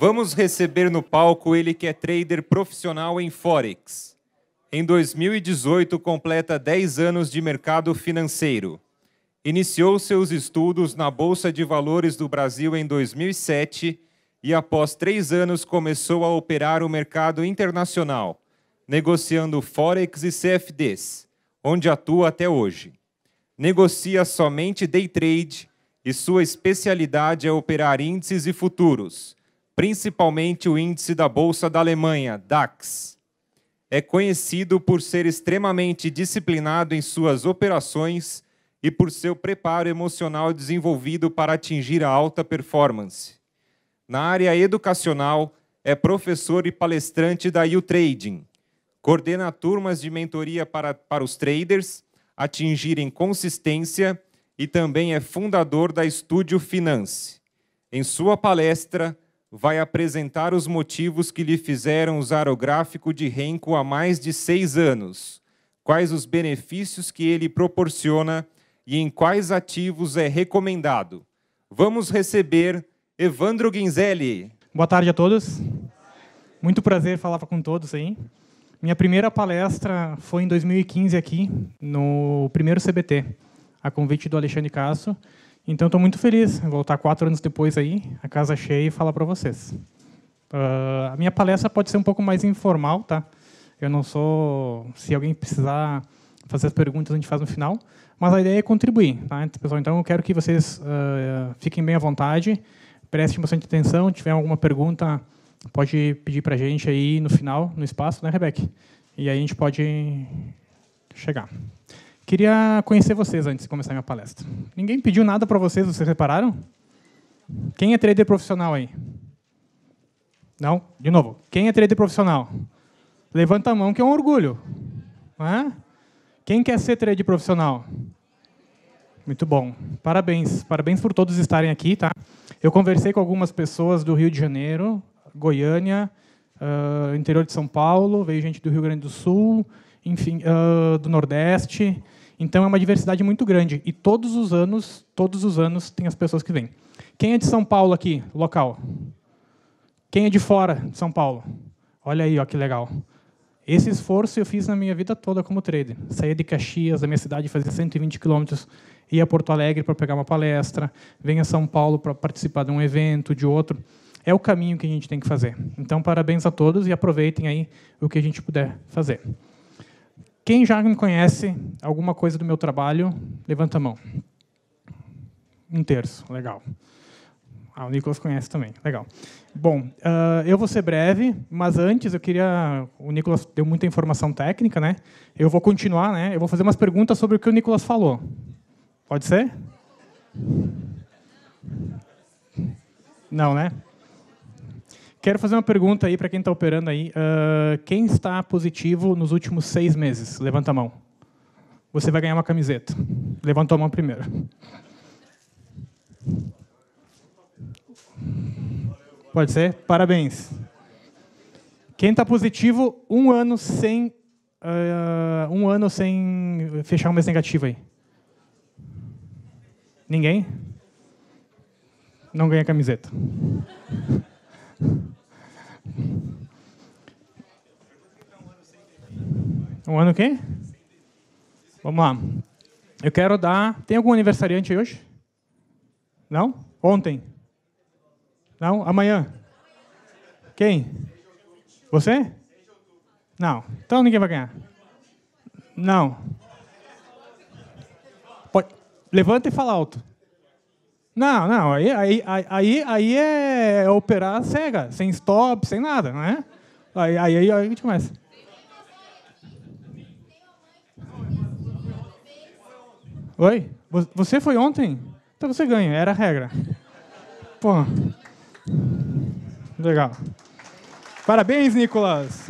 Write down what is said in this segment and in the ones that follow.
Vamos receber no palco ele que é trader profissional em Forex. Em 2018, completa 10 anos de mercado financeiro. Iniciou seus estudos na Bolsa de Valores do Brasil em 2007 e, após 3 anos, começou a operar o mercado internacional, negociando Forex e CFDs, onde atua até hoje. Negocia somente day trade e sua especialidade é operar índices e futuros, principalmente o índice da Bolsa da Alemanha, DAX. É conhecido por ser extremamente disciplinado em suas operações e por seu preparo emocional desenvolvido para atingir a alta performance. Na área educacional, é professor e palestrante da U-Trading. Coordena turmas de mentoria para os traders atingirem consistência e também é fundador da Estúdio Finance. Em sua palestra, vai apresentar os motivos que lhe fizeram usar o gráfico de Renko há mais de 6 anos, quais os benefícios que ele proporciona e em quais ativos é recomendado. Vamos receber Evandro Guinzelli. Boa tarde a todos. Muito prazer falar com todos aí. Minha primeira palestra foi em 2015 aqui, no primeiro CBT, a convite do Alexandre Castro. Então, estou muito feliz em voltar 4 anos depois aí, a casa cheia, e falar para vocês. A minha palestra pode ser um pouco mais informal, tá? Eu não sou... Se alguém precisar fazer as perguntas, a gente faz no final. Mas a ideia é contribuir, tá, pessoal? Então, eu quero que vocês fiquem bem à vontade, prestem bastante atenção. Se tiver alguma pergunta, pode pedir para a gente aí no final, no espaço, né, Rebeca? E aí a gente pode chegar. Queria conhecer vocês antes de começar a minha palestra. Ninguém pediu nada para vocês repararam? Quem é trader profissional aí? Não? De novo. Quem é trader profissional? Levanta a mão, que é um orgulho. Não é? Quem quer ser trader profissional? Muito bom. Parabéns. Parabéns por todos estarem aqui, tá? Eu conversei com algumas pessoas do Rio de Janeiro, Goiânia, interior de São Paulo, veio gente do Rio Grande do Sul, enfim, do Nordeste. Então, é uma diversidade muito grande. E todos os anos tem as pessoas que vêm. Quem é de São Paulo aqui, local? Quem é de fora de São Paulo? Olha aí, ó, que legal. Esse esforço eu fiz na minha vida toda como trader. Saía de Caxias, da minha cidade, fazia 120 quilômetros, ia a Porto Alegre para pegar uma palestra, venho a São Paulo para participar de um evento, de outro. É o caminho que a gente tem que fazer. Então, parabéns a todos e aproveitem aí o que a gente puder fazer. Quem já me conhece, alguma coisa do meu trabalho, levanta a mão. 1/3, legal. O Nicolas conhece também, legal. Bom, eu vou ser breve, mas antes eu queria... O Nicolas deu muita informação técnica, né? Eu vou continuar, né? Eu vou fazer umas perguntas sobre o que o Nicolas falou. Pode ser? Não, né? Quero fazer uma pergunta aí para quem está operando aí. Quem está positivo nos últimos 6 meses? Levanta a mão. Você vai ganhar uma camiseta. Levanta a mão primeiro. Pode ser? Parabéns. Quem está positivo 1 ano sem fechar um mês negativo aí? Ninguém? Não ganha camiseta. Um ano o quê? Vamos lá. Eu quero dar... Tem algum aniversariante hoje? Não? Ontem? Não? Amanhã? Quem? Você? Não. Então ninguém vai ganhar. Não. Pode... Levanta e fala alto. Não. Aí é operar cega, sem stop, sem nada, não é? Aí a gente começa. Oi? Você foi ontem? Então você ganha, era a regra. Pô. Legal. Parabéns, Nicolas.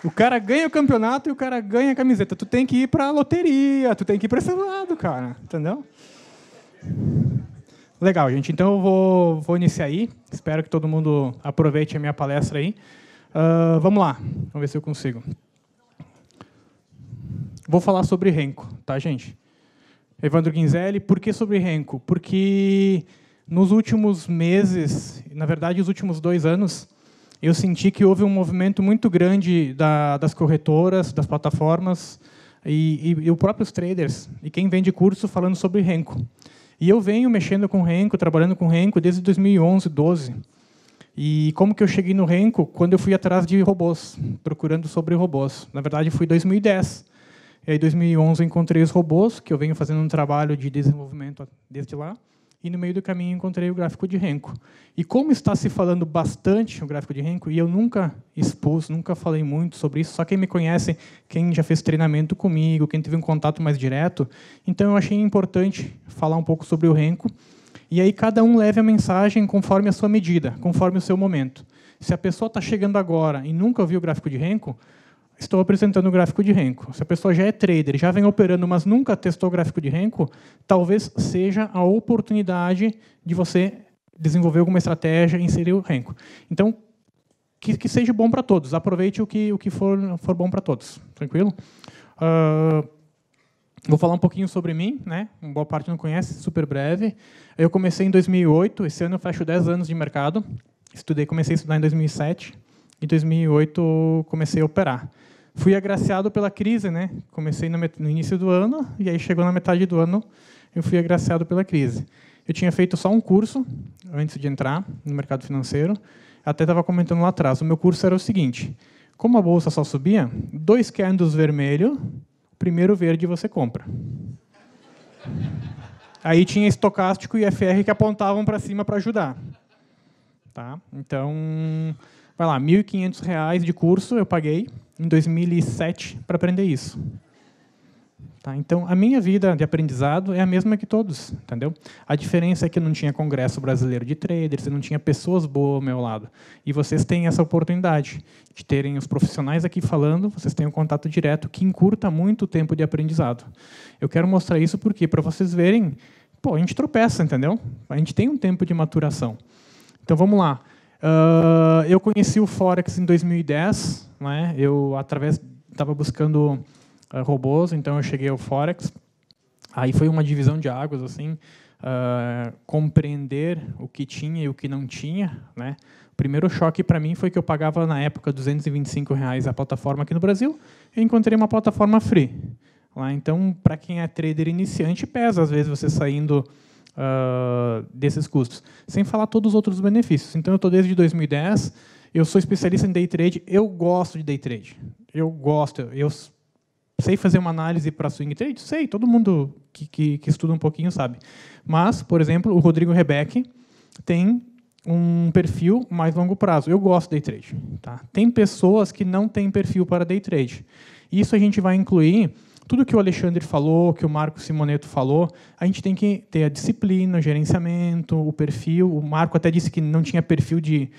O cara ganha o campeonato e o cara ganha a camiseta. Tu tem que ir para a loteria, tu tem que ir para esse lado, cara. Entendeu? Legal, gente. Então, eu vou iniciar aí. Espero que todo mundo aproveite a minha palestra aí. Vamos lá. Vamos ver se eu consigo. Vou falar sobre Renko, tá, gente? Evandro Guinzelli. Por que sobre Renko? Porque Nos últimos meses, na verdade, os últimos 2 anos, eu senti que houve um movimento muito grande das corretoras, das plataformas e os próprios traders, e quem vende curso falando sobre Renko. E eu venho mexendo com Renko, trabalhando com Renko desde 2011, 12. E como que eu cheguei no Renko? Quando eu fui atrás de robôs, procurando sobre robôs. Na verdade, foi em 2010. E aí, em 2011, eu encontrei os robôs, que eu venho fazendo um trabalho de desenvolvimento desde lá. E no meio do caminho encontrei o gráfico de Renko. E como está se falando bastante o gráfico de Renko, e eu nunca expus, nunca falei muito sobre isso, só quem me conhece, quem já fez treinamento comigo, quem teve um contato mais direto, então eu achei importante falar um pouco sobre o Renko. E aí cada um leve a mensagem conforme a sua medida, conforme o seu momento. Se a pessoa está chegando agora e nunca viu o gráfico de Renko, estou apresentando o gráfico de Renko. Se a pessoa já é trader, já vem operando, mas nunca testou o gráfico de Renko, talvez seja a oportunidade de você desenvolver alguma estratégia e inserir o Renko. Então, que seja bom para todos. Aproveite o que for bom para todos. Tranquilo? Vou falar um pouquinho sobre mim, né? Uma boa parte não conhece, super breve. Eu comecei em 2008, esse ano eu fecho 10 anos de mercado. Comecei a estudar em 2007. Em 2008 comecei a operar. Fui agraciado pela crise, né? Comecei no início do ano e aí chegou na metade do ano eu fui agraciado pela crise. Eu tinha feito só um curso antes de entrar no mercado financeiro. Até estava comentando lá atrás. O meu curso era o seguinte: como a bolsa só subia, 2 candles vermelho, o primeiro verde você compra. Aí tinha estocástico e FR que apontavam para cima para ajudar. Tá? Então, vai lá, R$ 1.500 de curso eu paguei em 2007 para aprender isso. Tá? Então, a minha vida de aprendizado é a mesma que todos, entendeu? A diferença é que eu não tinha congresso brasileiro de traders, eu não tinha pessoas boas ao meu lado. E vocês têm essa oportunidade de terem os profissionais aqui falando, vocês têm um contato direto que encurta muito o tempo de aprendizado. Eu quero mostrar isso porque, para vocês verem, pô, a gente tropeça, entendeu? A gente tem um tempo de maturação. Então, vamos lá. Eu conheci o Forex em 2010, né? Eu estava buscando robôs, então eu cheguei ao Forex. Aí foi uma divisão de águas, assim, compreender o que tinha e o que não tinha, né? O primeiro choque para mim foi que eu pagava na época R$ 225 a plataforma aqui no Brasil. Eu encontrei uma plataforma free. Lá, então, para quem é trader iniciante, pesa às vezes você saindo desses custos, sem falar todos os outros benefícios. Então, eu estou desde 2010, eu sou especialista em day trade, eu gosto de day trade. Eu sei fazer uma análise para swing trade? Sei, todo mundo que estuda um pouquinho sabe. Mas, por exemplo, o Rodrigo Rebeck tem um perfil mais longo prazo. Eu gosto de day trade. Tá? Tem pessoas que não têm perfil para day trade. Isso a gente vai incluir tudo que o Alexandre falou, que o Marco Simoneto falou. A gente tem que ter a disciplina, o gerenciamento, o perfil. O Marco até disse que não tinha perfil de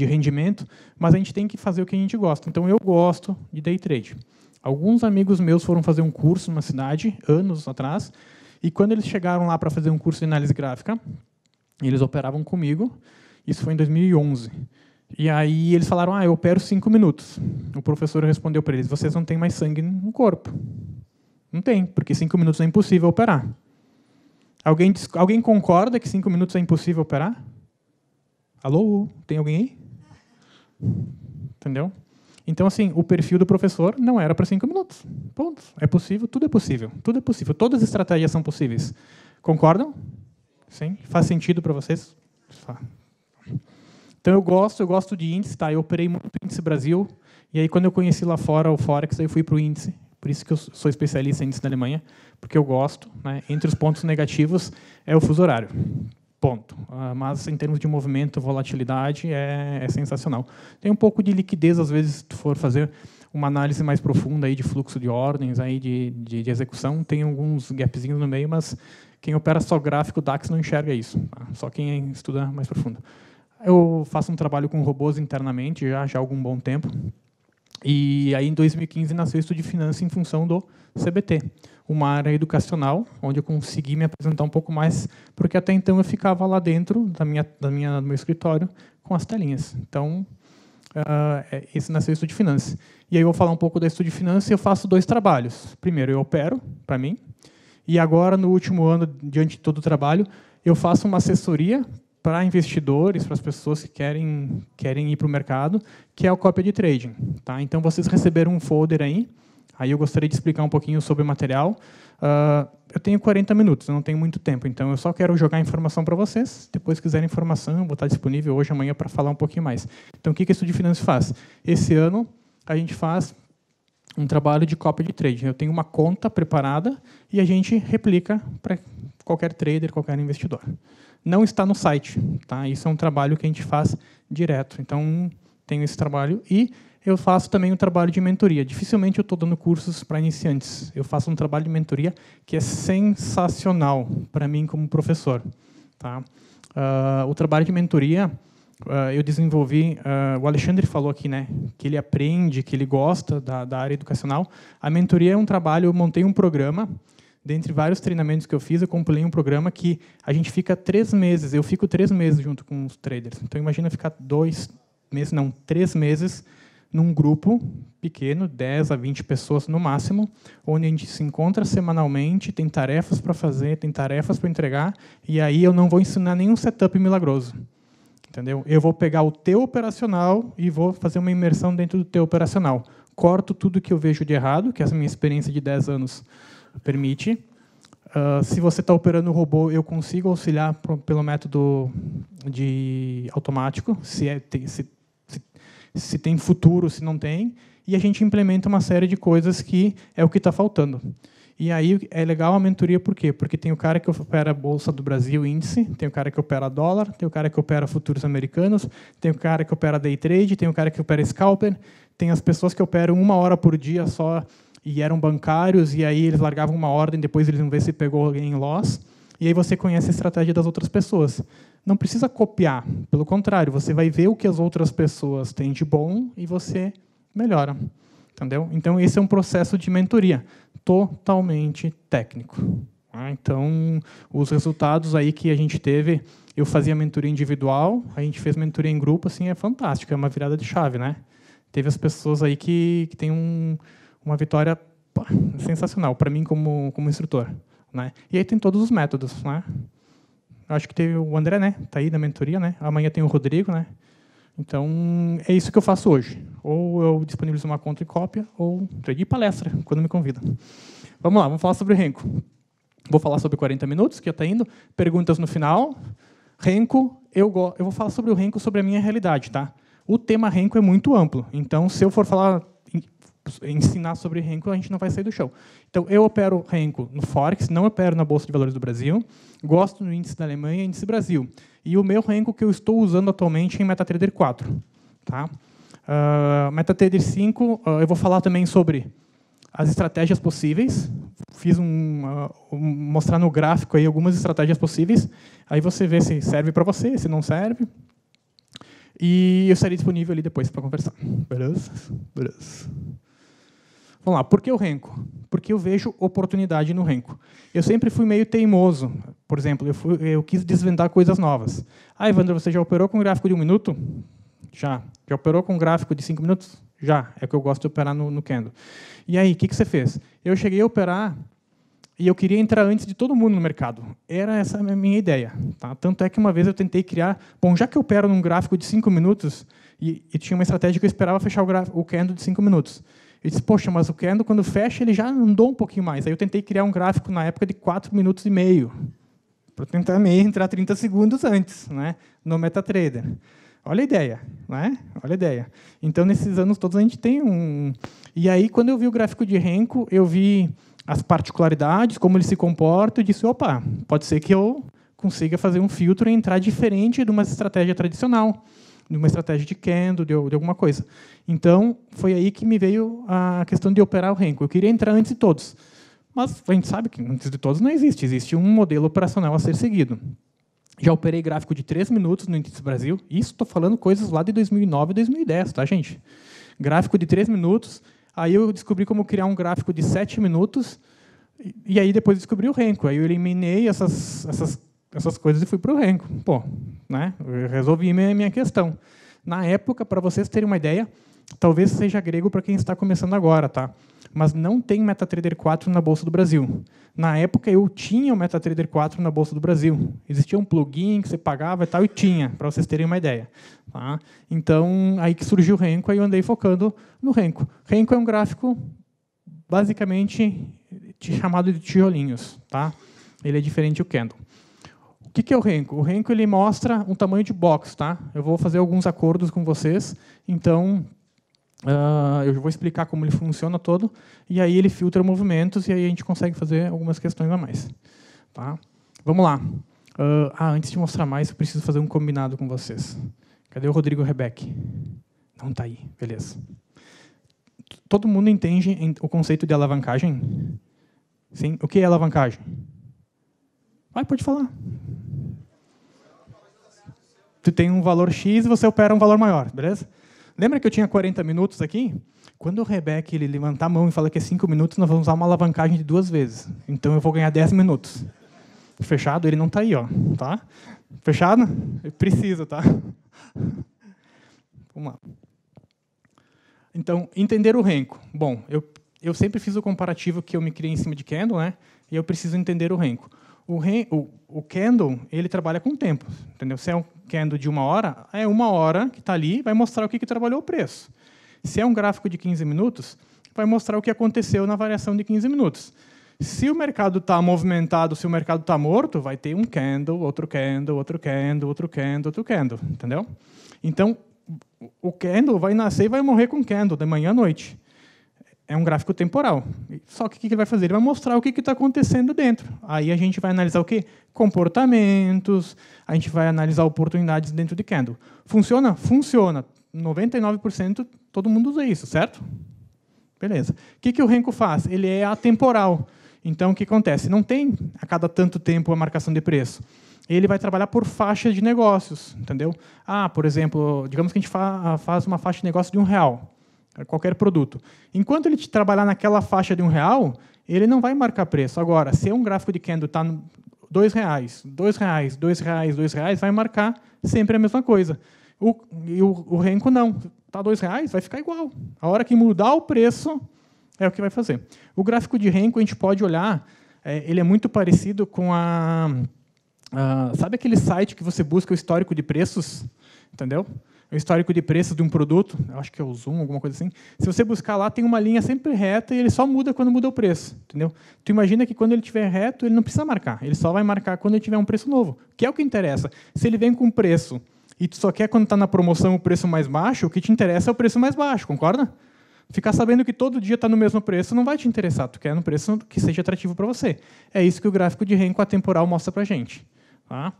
rendimento, mas a gente tem que fazer o que a gente gosta. Então, eu gosto de day trade. Alguns amigos meus foram fazer um curso numa cidade, anos atrás, e quando eles chegaram lá para fazer um curso de análise gráfica, eles operavam comigo, isso foi em 2011. E aí eles falaram, eu opero 5 minutos. O professor respondeu para eles, vocês não têm mais sangue no corpo. Não tem, porque 5 minutos é impossível operar. Alguém concorda que 5 minutos é impossível operar? Alô? Tem alguém aí? Entendeu? Então, assim, o perfil do professor não era para 5 minutos. Ponto. É possível, tudo é possível. Tudo é possível. Todas as estratégias são possíveis. Concordam? Sim? Faz sentido para vocês? Então, eu gosto de índice. Tá? Eu operei muito índice Brasil. E aí, quando eu conheci lá fora o Forex, eu fui para o índice. Por isso que eu sou especialista em índice da Alemanha, porque eu gosto. Né? Entre os pontos negativos é o fuso horário. Ponto. Mas, em termos de movimento, volatilidade, é sensacional. Tem um pouco de liquidez, às vezes, se tu for fazer uma análise mais profunda aí de fluxo de ordens, aí de execução, tem alguns gapzinhos no meio, mas quem opera só gráfico DAX não enxerga isso. Tá? Só quem estuda mais profundo. Eu faço um trabalho com robôs internamente, já há algum bom tempo. E aí, em 2015, nasceu o Estudo de Finanças em função do CBT, uma área educacional, onde eu consegui me apresentar um pouco mais, porque até então eu ficava lá dentro do meu escritório com as telinhas. Então, esse nasceu o Estudo de Finanças. E aí eu vou falar um pouco do Estudo de Finanças e eu faço 2 trabalhos. Primeiro, eu opero, para mim, e agora, no último ano, diante de todo o trabalho, Eu faço uma assessoria para investidores, para as pessoas que querem ir para o mercado, que é o Copy de Trading. Tá? Então, vocês receberam um folder aí eu gostaria de explicar um pouquinho sobre o material. Eu tenho 40 minutos, eu não tenho muito tempo, então eu só quero jogar informação para vocês. Depois, se quiserem informação, eu vou estar disponível hoje, amanhã, para falar um pouquinho mais. Então, o que o Estudo de Finanças faz? Esse ano, a gente faz um trabalho de copy de trading. Eu tenho uma conta preparada e a gente replica para qualquer trader, qualquer investidor. Não está no site. Tá? Isso é um trabalho que a gente faz direto. Então, tenho esse trabalho e eu faço também um trabalho de mentoria. Dificilmente eu estou dando cursos para iniciantes. Eu faço um trabalho de mentoria que é sensacional para mim como professor. Tá? O trabalho de mentoria eu desenvolvi, o Alexandre falou aqui, né, que ele aprende, que ele gosta da área educacional. A mentoria é um trabalho, eu montei um programa, dentre vários treinamentos que eu fiz, eu compilei um programa que a gente fica 3 meses, eu fico 3 meses junto com os traders. Então, imagina ficar 3 meses num grupo pequeno, 10 a 20 pessoas no máximo, onde a gente se encontra semanalmente, tem tarefas para fazer, tem tarefas para entregar, e aí eu não vou ensinar nenhum setup milagroso. Entendeu? Eu vou pegar o teu operacional e vou fazer uma imersão dentro do teu operacional. Corto tudo que eu vejo de errado, que essa minha experiência de 10 anos permite. Se você está operando o robô, eu consigo auxiliar pelo método de automático, se tem futuro, se não tem, e a gente implementa uma série de coisas que é o que está faltando. E aí é legal a mentoria, por quê? Porque tem o cara que opera a Bolsa do Brasil índice, tem o cara que opera dólar, tem o cara que opera futuros americanos, tem o cara que opera day trade, tem o cara que opera scalper, tem as pessoas que operam 1 hora por dia só e eram bancários, e aí eles largavam uma ordem, depois eles vão ver se pegou alguém em loss, e aí você conhece a estratégia das outras pessoas. Não precisa copiar, pelo contrário, você vai ver o que as outras pessoas têm de bom e você melhora. Entendeu? Então, esse é um processo de mentoria totalmente técnico. Então, os resultados aí que a gente teve, eu fazia mentoria individual, a gente fez mentoria em grupo, assim, é fantástico, é uma virada de chave, né? Teve as pessoas aí que têm uma vitória sensacional, para mim como instrutor. Né? E aí tem todos os métodos. Né? Acho que teve o André, né? Está aí na mentoria, né? Amanhã tem o Rodrigo, né? Então, é isso que eu faço hoje. Ou eu disponibilizo uma conta e cópia, ou trade palestra, quando me convidam. Vamos lá, vamos falar sobre o Renko. Vou falar sobre 40 minutos, que já está indo. Perguntas no final. Renko, eu vou falar sobre o Renko, sobre a minha realidade. Tá? O tema Renko é muito amplo. Então, se eu for ensinar sobre Renko, a gente não vai sair do chão. Então, eu opero Renko no Forex, não opero na Bolsa de Valores do Brasil, gosto no índice da Alemanha e índice Brasil. E o meu Renko que eu estou usando atualmente é em MetaTrader 4. Tá? MetaTrader 5, eu vou falar também sobre as estratégias possíveis. Fiz mostrar no gráfico aí algumas estratégias possíveis. Aí você vê se serve para você, se não serve. E eu estarei disponível ali depois para conversar. Beleza? Beleza. Vamos lá. Por que o Renko? Porque eu vejo oportunidade no Renko. Eu sempre fui meio teimoso. Por exemplo, eu quis desvendar coisas novas. Evandro, você já operou com gráfico de 1 minuto? Já. Já operou com gráfico de 5 minutos? Já. É que eu gosto de operar no candle. E aí, o que você fez? Eu cheguei a operar e eu queria entrar antes de todo mundo no mercado. Era essa a minha ideia. Tá? Tanto é que uma vez eu tentei criar... Bom, já que eu opero num gráfico de 5 minutos, e tinha uma estratégia que eu esperava fechar o candle de 5 minutos. Eu disse, poxa, mas o candle, quando fecha, ele já andou um pouquinho mais. Aí eu tentei criar um gráfico na época de 4 minutos e meio, para tentar entrar 30 segundos antes, né, no MetaTrader. Olha a ideia. Né? Olha a ideia. Então, nesses anos todos, a gente tem um... E aí, quando eu vi o gráfico de Renko, eu vi as particularidades, como ele se comporta, e disse, opa, pode ser que eu consiga fazer um filtro e entrar diferente de uma estratégia tradicional, de uma estratégia de candle, de alguma coisa. Então, foi aí que me veio a questão de operar o Renko. Eu queria entrar antes de todos. Mas a gente sabe que antes de todos não existe. Existe um modelo operacional a ser seguido. Já operei gráfico de 3 minutos no Índice Brasil. Isso estou falando coisas lá de 2009 e 2010, tá, gente? Gráfico de 3 minutos. Aí eu descobri como criar um gráfico de 7 minutos. E aí depois descobri o Renko. Aí eu eliminei essas coisas e fui para o Renko. Pô, né? Eu resolvi minha questão. Na época, para vocês terem uma ideia, talvez seja grego para quem está começando agora. Tá? mas não tem MetaTrader 4 na Bolsa do Brasil. Na época, eu tinha o MetaTrader 4 na Bolsa do Brasil. Existia um plugin que você pagava e tal, e tinha, para vocês terem uma ideia. Tá? Então, aí que surgiu o Renko, aí eu andei focando no Renko. Renko é um gráfico, basicamente, chamado de tijolinhos. Tá? Ele é diferente do Candle. O que é o Renko? O Renko ele mostra um tamanho de box. Tá? Eu vou fazer alguns acordos com vocês, então eu vou explicar como ele funciona todo, e aí ele filtra movimentos, e aí a gente consegue fazer algumas questões a mais. Tá? Vamos lá. Antes de mostrar mais, eu preciso fazer um combinado com vocês. Cadê o Rodrigo Rebeck? Não está aí. Beleza. Todo mundo entende o conceito de alavancagem? Sim? O que é alavancagem? Pode falar. Tu tem um valor X e você opera um valor maior, beleza? Lembra que eu tinha 40 minutos aqui? Quando o Rebeck ele levantar a mão e fala que é 5 minutos, nós vamos usar uma alavancagem de 2 vezes. Então, eu vou ganhar 10 minutos. Fechado? Ele não está aí. Ó, tá? Fechado? Precisa, tá? Vamos lá. Então, entender o Renko. Bom, eu sempre fiz o comparativo que eu me criei em cima de Candle, né? E eu preciso entender o Renko. O Candle, ele trabalha com tempo. Entendeu? Se é um Candle de 1 hora, é 1 hora que está ali, vai mostrar o que trabalhou o preço. Se é um gráfico de 15 minutos, vai mostrar o que aconteceu na variação de 15 minutos. Se o mercado está movimentado, se o mercado está morto, vai ter um candle, outro candle, outro candle, outro candle, outro candle. Entendeu? Então, o candle vai nascer e vai morrer com candle, de manhã à noite. É um gráfico temporal. Só que o que ele vai fazer? Ele vai mostrar o que está acontecendo dentro. Aí a gente vai analisar o quê? Comportamentos, a gente vai analisar oportunidades dentro de candle. Funciona? Funciona. 99% todo mundo usa isso, certo? Beleza. O que o Renko faz? Ele é atemporal. Então, o que acontece? Não tem a cada tanto tempo a marcação de preço. Ele vai trabalhar por faixa de negócios. Entendeu? Por exemplo, digamos que a gente faz uma faixa de negócio de R$1. Qualquer produto. Enquanto ele trabalhar naquela faixa de R$1, ele não vai marcar preço. Agora, se um gráfico de candle está R$2, R$2, R$2, R$2, vai marcar sempre a mesma coisa. O Renko não. Está R$2, vai ficar igual. A hora que mudar o preço, é o que vai fazer. O gráfico de Renko, a gente pode olhar, ele é muito parecido com sabe aquele site que você busca o histórico de preços? Entendeu? O histórico de preços de um produto, eu acho que é o Zoom, alguma coisa assim. Se você buscar lá, tem uma linha sempre reta e ele só muda quando muda o preço. Entendeu? Tu imagina que quando ele estiver reto, ele não precisa marcar. Ele só vai marcar quando ele tiver um preço novo, que é o que interessa. Se ele vem com preço e tu só quer, quando está na promoção, o preço mais baixo, o que te interessa é o preço mais baixo, concorda? Ficar sabendo que todo dia está no mesmo preço não vai te interessar. Tu quer um preço que seja atrativo para você. É isso que o gráfico de Renko atemporal mostra para a gente. Tá?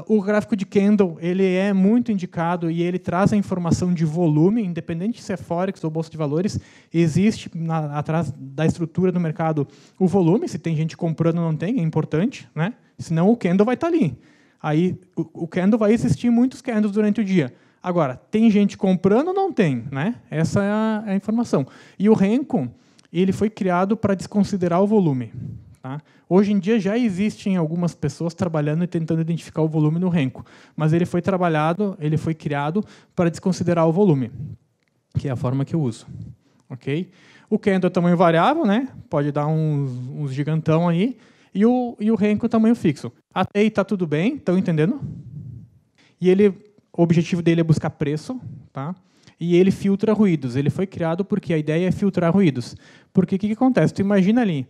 O gráfico de Candle ele é muito indicado e ele traz a informação de volume, independente se é Forex ou Bolsa de Valores, existe atrás da estrutura do mercado o volume, se tem gente comprando ou não tem, é importante, né? Senão o Candle vai estar ali. Aí o Candle vai existir muitos candles durante o dia. Agora, tem gente comprando ou não tem? Né? Essa é a informação. E o Renko ele foi criado para desconsiderar o volume. Tá? Hoje em dia já existem algumas pessoas trabalhando e tentando identificar o volume no Renko, mas ele foi criado para desconsiderar o volume, que é a forma que eu uso. Okay? O Candle é tamanho variável, né? Pode dar uns gigantão aí, e o Renko é tamanho fixo. Até aí está tudo bem, estão entendendo? E o objetivo dele é buscar preço, tá? E ele filtra ruídos. Ele foi criado porque a ideia é filtrar ruídos. Porque o que acontece? Tu imagina ali,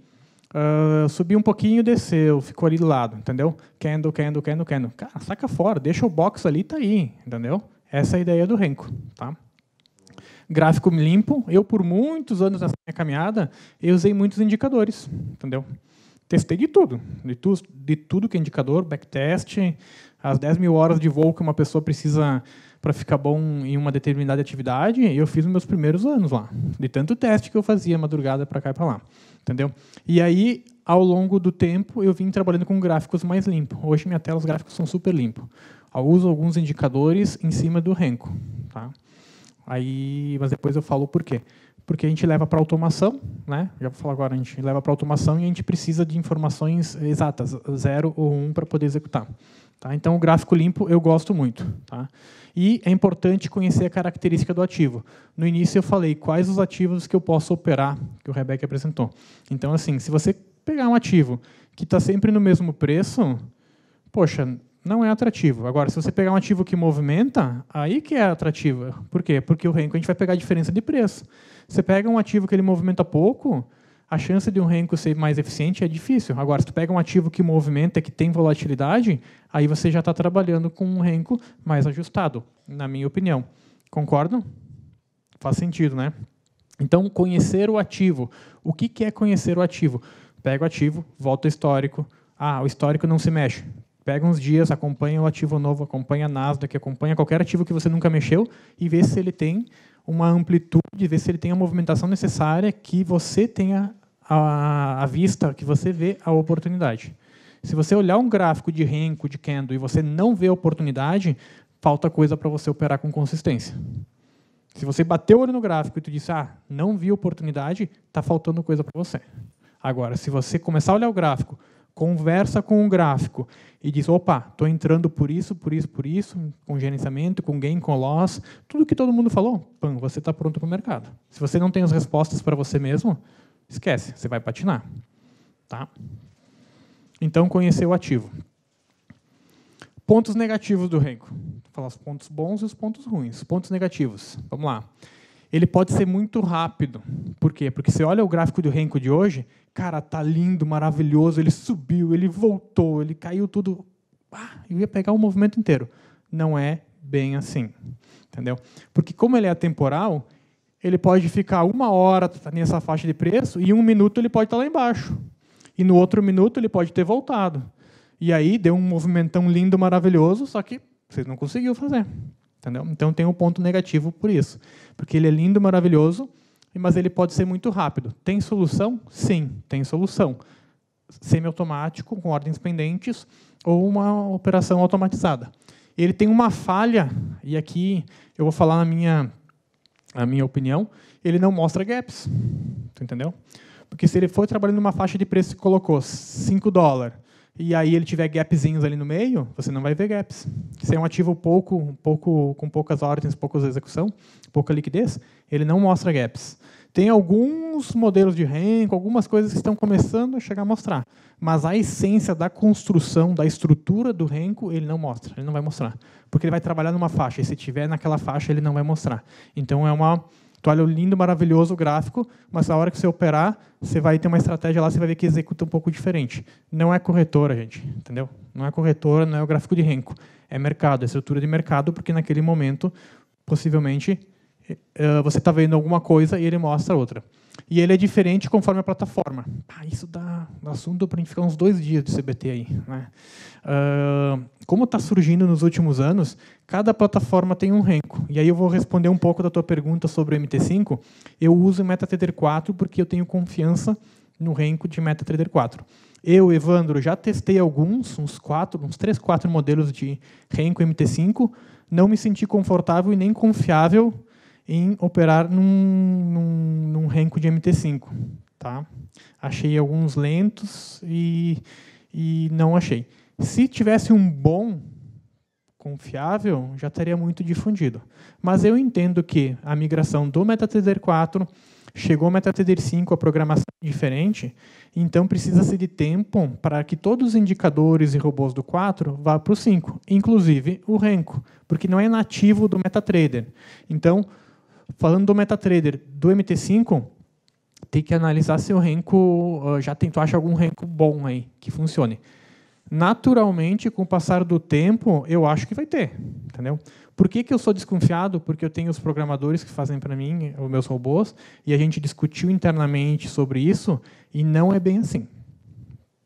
subiu um pouquinho, desceu, ficou ali do lado, entendeu? Candle, candle, candle, candle. Cara, saca fora, deixa o box ali, tá aí, entendeu? Essa é a ideia do Renko, tá? Gráfico limpo. Eu, por muitos anos nessa minha caminhada, eu usei muitos indicadores, entendeu? Testei de tudo que é indicador, backtest, as 10.000 horas de voo que uma pessoa precisa para ficar bom em uma determinada atividade, eu fiz nos meus primeiros anos lá, de tanto teste que eu fazia madrugada para cá e para lá, entendeu? E aí, ao longo do tempo, eu vim trabalhando com gráficos mais limpos. Hoje, minha tela, os gráficos são super limpos. Eu uso alguns indicadores em cima do Renko, tá? Mas depois eu falo o porquê. porque a gente leva para automação, né? Já vou falar agora, a gente leva para automação e a gente precisa de informações exatas, 0 ou 1, para poder executar. Tá? Então, o gráfico limpo eu gosto muito. Tá? E é importante conhecer a característica do ativo. No início eu falei quais os ativos que eu posso operar, que o Rebeca apresentou. Então, assim, se você pegar um ativo que está sempre no mesmo preço, poxa, não é atrativo. Agora, se você pegar um ativo que movimenta, aí que é atrativo. Por quê? Porque o renko a gente vai pegar a diferença de preço. Você pega um ativo que ele movimenta pouco, a chance de um renko ser mais eficiente é difícil. Agora, se você pega um ativo que movimenta, que tem volatilidade, aí você já está trabalhando com um renko mais ajustado, na minha opinião. Concordam? Faz sentido, né? Então, conhecer o ativo. O que é conhecer o ativo? Pega o ativo, volta ao histórico. O histórico não se mexe. Pega uns dias, acompanha o ativo novo, acompanha a Nasdaq, acompanha qualquer ativo que você nunca mexeu e vê se ele tem uma amplitude, vê se ele tem a movimentação necessária que você tenha à vista, que você vê a oportunidade. Se você olhar um gráfico de renko, de candle, e você não vê a oportunidade, falta coisa para você operar com consistência. Se você bateu o olho no gráfico e tu disse, não vi oportunidade, está faltando coisa para você. Agora, se você começar a olhar o gráfico, conversa com o gráfico e diz, opa, estou entrando por isso, com gerenciamento, com gain, com loss, tudo que todo mundo falou, você está pronto para o mercado. Se você não tem as respostas para você mesmo, esquece, você vai patinar. Tá? Então, conhecer o ativo. Pontos negativos do renko. Vou falar os pontos bons e os pontos ruins. Pontos negativos. Vamos lá. Ele pode ser muito rápido. Por quê? Porque você olha o gráfico do renko de hoje, cara, tá lindo, maravilhoso, ele subiu, ele voltou, ele caiu tudo. Eu ia pegar o movimento inteiro. Não é bem assim. Entendeu? Porque como ele é atemporal, ele pode ficar 1 hora nessa faixa de preço e 1 minuto ele pode estar lá embaixo. E no outro minuto ele pode ter voltado. E aí deu um movimentão lindo, maravilhoso, só que você não conseguiu fazer. Entendeu? Então tem um ponto negativo por isso. Porque ele é lindo, maravilhoso, mas ele pode ser muito rápido. Tem solução? Sim, tem solução. Semi-automático, com ordens pendentes, ou uma operação automatizada. Ele tem uma falha, e aqui eu vou falar a minha opinião, ele não mostra gaps. Tu entendeu? Porque se ele for trabalhando numa faixa de preço que colocou $5, e aí ele tiver gapzinhos ali no meio, você não vai ver gaps. Se é um ativo com poucas ordens, pouca execução, pouca liquidez, ele não mostra gaps. Tem alguns modelos de renko, algumas coisas que estão começando a chegar a mostrar. Mas a essência da construção, da estrutura do renko, ele não mostra, ele não vai mostrar. Porque ele vai trabalhar numa faixa, e se tiver naquela faixa, ele não vai mostrar. Então, tu olha o lindo, maravilhoso gráfico, mas na hora que você operar, você vai ter uma estratégia lá, você vai ver que executa um pouco diferente. Não é corretora, gente, entendeu? Não é corretora, não é o gráfico de renko. É mercado, é estrutura de mercado, porque naquele momento, possivelmente, você está vendo alguma coisa e ele mostra outra. E ele é diferente conforme a plataforma. Isso dá assunto para a gente ficar uns 2 dias de CBT aí. Né? Como está surgindo nos últimos anos, cada plataforma tem um renko. E aí eu vou responder um pouco da tua pergunta sobre o MT5. Eu uso o MetaTrader 4 porque eu tenho confiança no renko de MetaTrader 4. Eu, Evandro, já testei uns 3, 4 modelos de renko MT5. Não me senti confortável e nem confiável em operar num renko de MT5. Tá? Achei alguns lentos e não achei. Se tivesse um bom, confiável, já estaria muito difundido. Mas eu entendo que a migração do MetaTrader 4 chegou ao MetaTrader 5, a programação é diferente, então precisa-se de tempo para que todos os indicadores e robôs do 4 vá para o 5, inclusive o renko, porque não é nativo do MetaTrader. Então, falando do MetaTrader do MT5, tem que analisar se o renko, tu acha algum renko bom aí, que funcione. Naturalmente, com o passar do tempo, eu acho que vai ter. Entendeu? Por que eu sou desconfiado? Porque eu tenho os programadores que fazem para mim, os meus robôs, e a gente discutiu internamente sobre isso, e não é bem assim.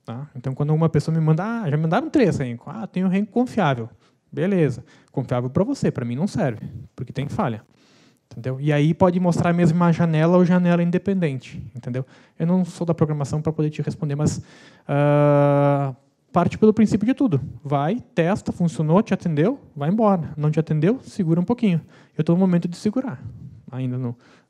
Tá? Então, quando uma pessoa me manda, já me mandaram 3 renko. Tem um renko confiável. Beleza. Confiável para você, para mim não serve, porque tem falha. Entendeu? E aí pode mostrar mesmo uma janela ou janela independente. Entendeu? Eu não sou da programação para poder te responder, mas parte pelo princípio de tudo. Vai, testa, funcionou, te atendeu, vai embora. Não te atendeu, segura um pouquinho. Eu estou no momento de segurar, ainda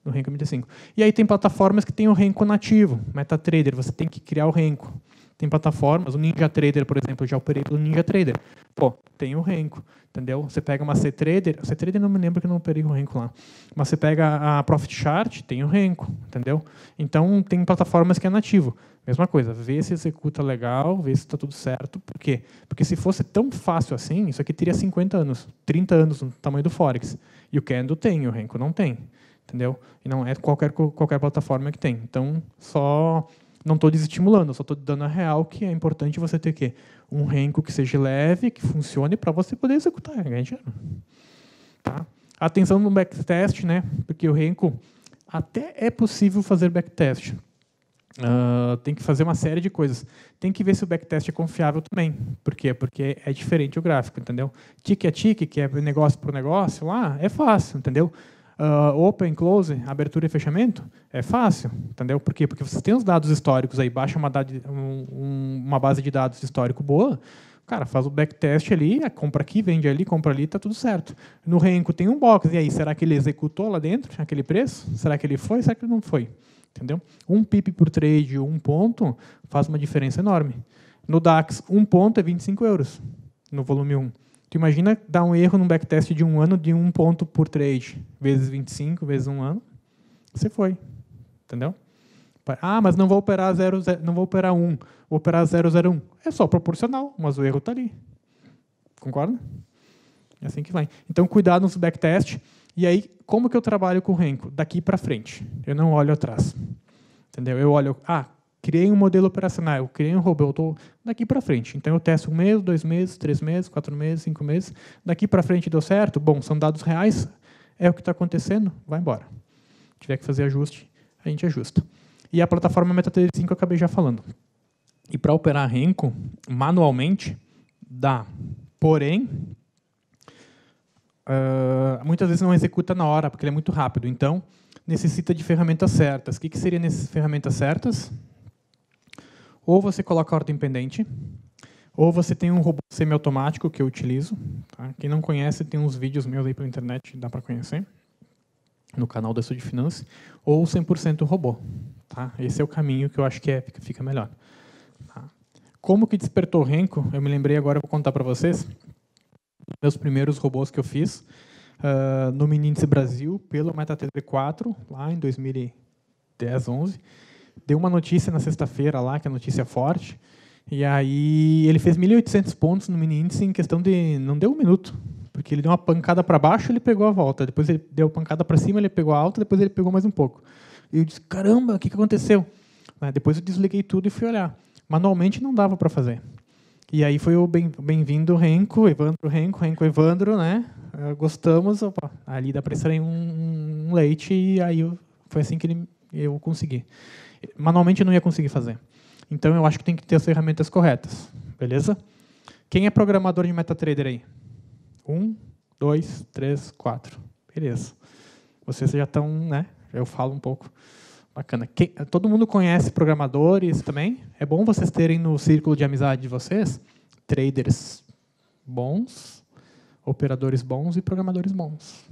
no Renko MT5. E aí tem plataformas que tem o Renko nativo, MetaTrader, você tem que criar o Renko. Tem plataformas, o NinjaTrader, por exemplo, eu já operei pelo NinjaTrader. Pô, tem o Renko, entendeu? Você pega uma CTrader não me lembro que eu não operei o Renko lá. Mas você pega a Profit Chart, tem o Renko, entendeu? Então, tem plataformas que é nativo. Mesma coisa, vê se executa legal, vê se está tudo certo. Por quê? Porque se fosse tão fácil assim, isso aqui teria 50 anos, 30 anos no tamanho do Forex. E o Candle tem, o Renko não tem. Entendeu? E não é qualquer plataforma que tem. Então, só não estou desestimulando, só estou dando a real que é importante você ter que um Renko que seja leve, que funcione para você poder executar, ganhar dinheiro. Tá? Atenção no backtest, né? Porque o Renko até é possível fazer backtest. Tem que fazer uma série de coisas. Tem que ver se o backtest é confiável também. Por quê? Porque é diferente o gráfico, entendeu? Tick a tick, que é negócio por negócio, lá é fácil, entendeu? Open, close, abertura e fechamento, é fácil, entendeu? Por quê? Porque você tem os dados históricos aí, baixa uma base de dados histórico boa, cara, faz o backtest ali, compra aqui, vende ali, compra ali, tá tudo certo. No Renko tem um box, e aí, será que ele executou lá dentro, aquele preço? Será que ele foi? Será que ele não foi? Entendeu? Um pip por trade, um ponto, faz uma diferença enorme. No DAX, um ponto é 25 euros, no volume 1. Tu imagina dar um erro num backtest de um ano de um ponto por trade, vezes 25, vezes um ano, você foi. Entendeu? Ah, mas não vou operar 0, não vou operar 1, vou operar 001. É só proporcional, mas o erro está ali. Concorda? É assim que vai. Então, cuidado nos backtest. E aí, como que eu trabalho com o Renko? Daqui para frente. Eu não olho atrás. Entendeu? Eu olho, criei um modelo operacional, eu criei um robô, eu estou daqui para frente. Então, eu testo 1 mês, 2 meses, 3 meses, 4 meses, 5 meses. Daqui para frente deu certo? Bom, são dados reais, é o que está acontecendo, vai embora. Se tiver que fazer ajuste, a gente ajusta. E a plataforma MetaTrader 5 eu acabei já falando. E para operar Renko, manualmente, dá. Porém, muitas vezes não executa na hora, porque ele é muito rápido. Então, necessita de ferramentas certas. O que seriam essas ferramentas certas? Ou você coloca a ordem pendente, ou você tem um robô semiautomático que eu utilizo. Tá? Quem não conhece, tem uns vídeos meus aí pela internet, dá para conhecer, no canal da Estúdio Finance, ou 100% robô. Tá? Esse é o caminho que eu acho que fica melhor. Tá? Como que despertou o Renko? Eu me lembrei agora, vou contar para vocês. Meus primeiros robôs que eu fiz no Mini Índice Brasil, pelo MetaTrader 4, lá em 2010, 11. Deu uma notícia na sexta-feira lá, que é notícia forte, e aí ele fez 1.800 pontos no Mini Índice em questão de... não deu um minuto, porque ele deu uma pancada para baixo, ele pegou a volta, depois ele deu a pancada para cima, ele pegou a alta, depois ele pegou mais um pouco. E eu disse, caramba, o que aconteceu? Depois eu desliguei tudo e fui olhar. Manualmente não dava para fazer. E aí foi o bem-vindo Renko, Renko, Evandro, né? Gostamos, opa, ali dá para extrair um leite, e aí foi assim que eu consegui. Manualmente eu não ia conseguir fazer. Então, eu acho que tem que ter as ferramentas corretas. Beleza? Quem é programador de MetaTrader aí? 1, 2, 3, 4. Beleza. Vocês já estão, né? Eu falo um pouco. Bacana. Todo mundo conhece programadores também? É bom vocês terem no círculo de amizade de vocês traders bons, operadores bons e programadores bons.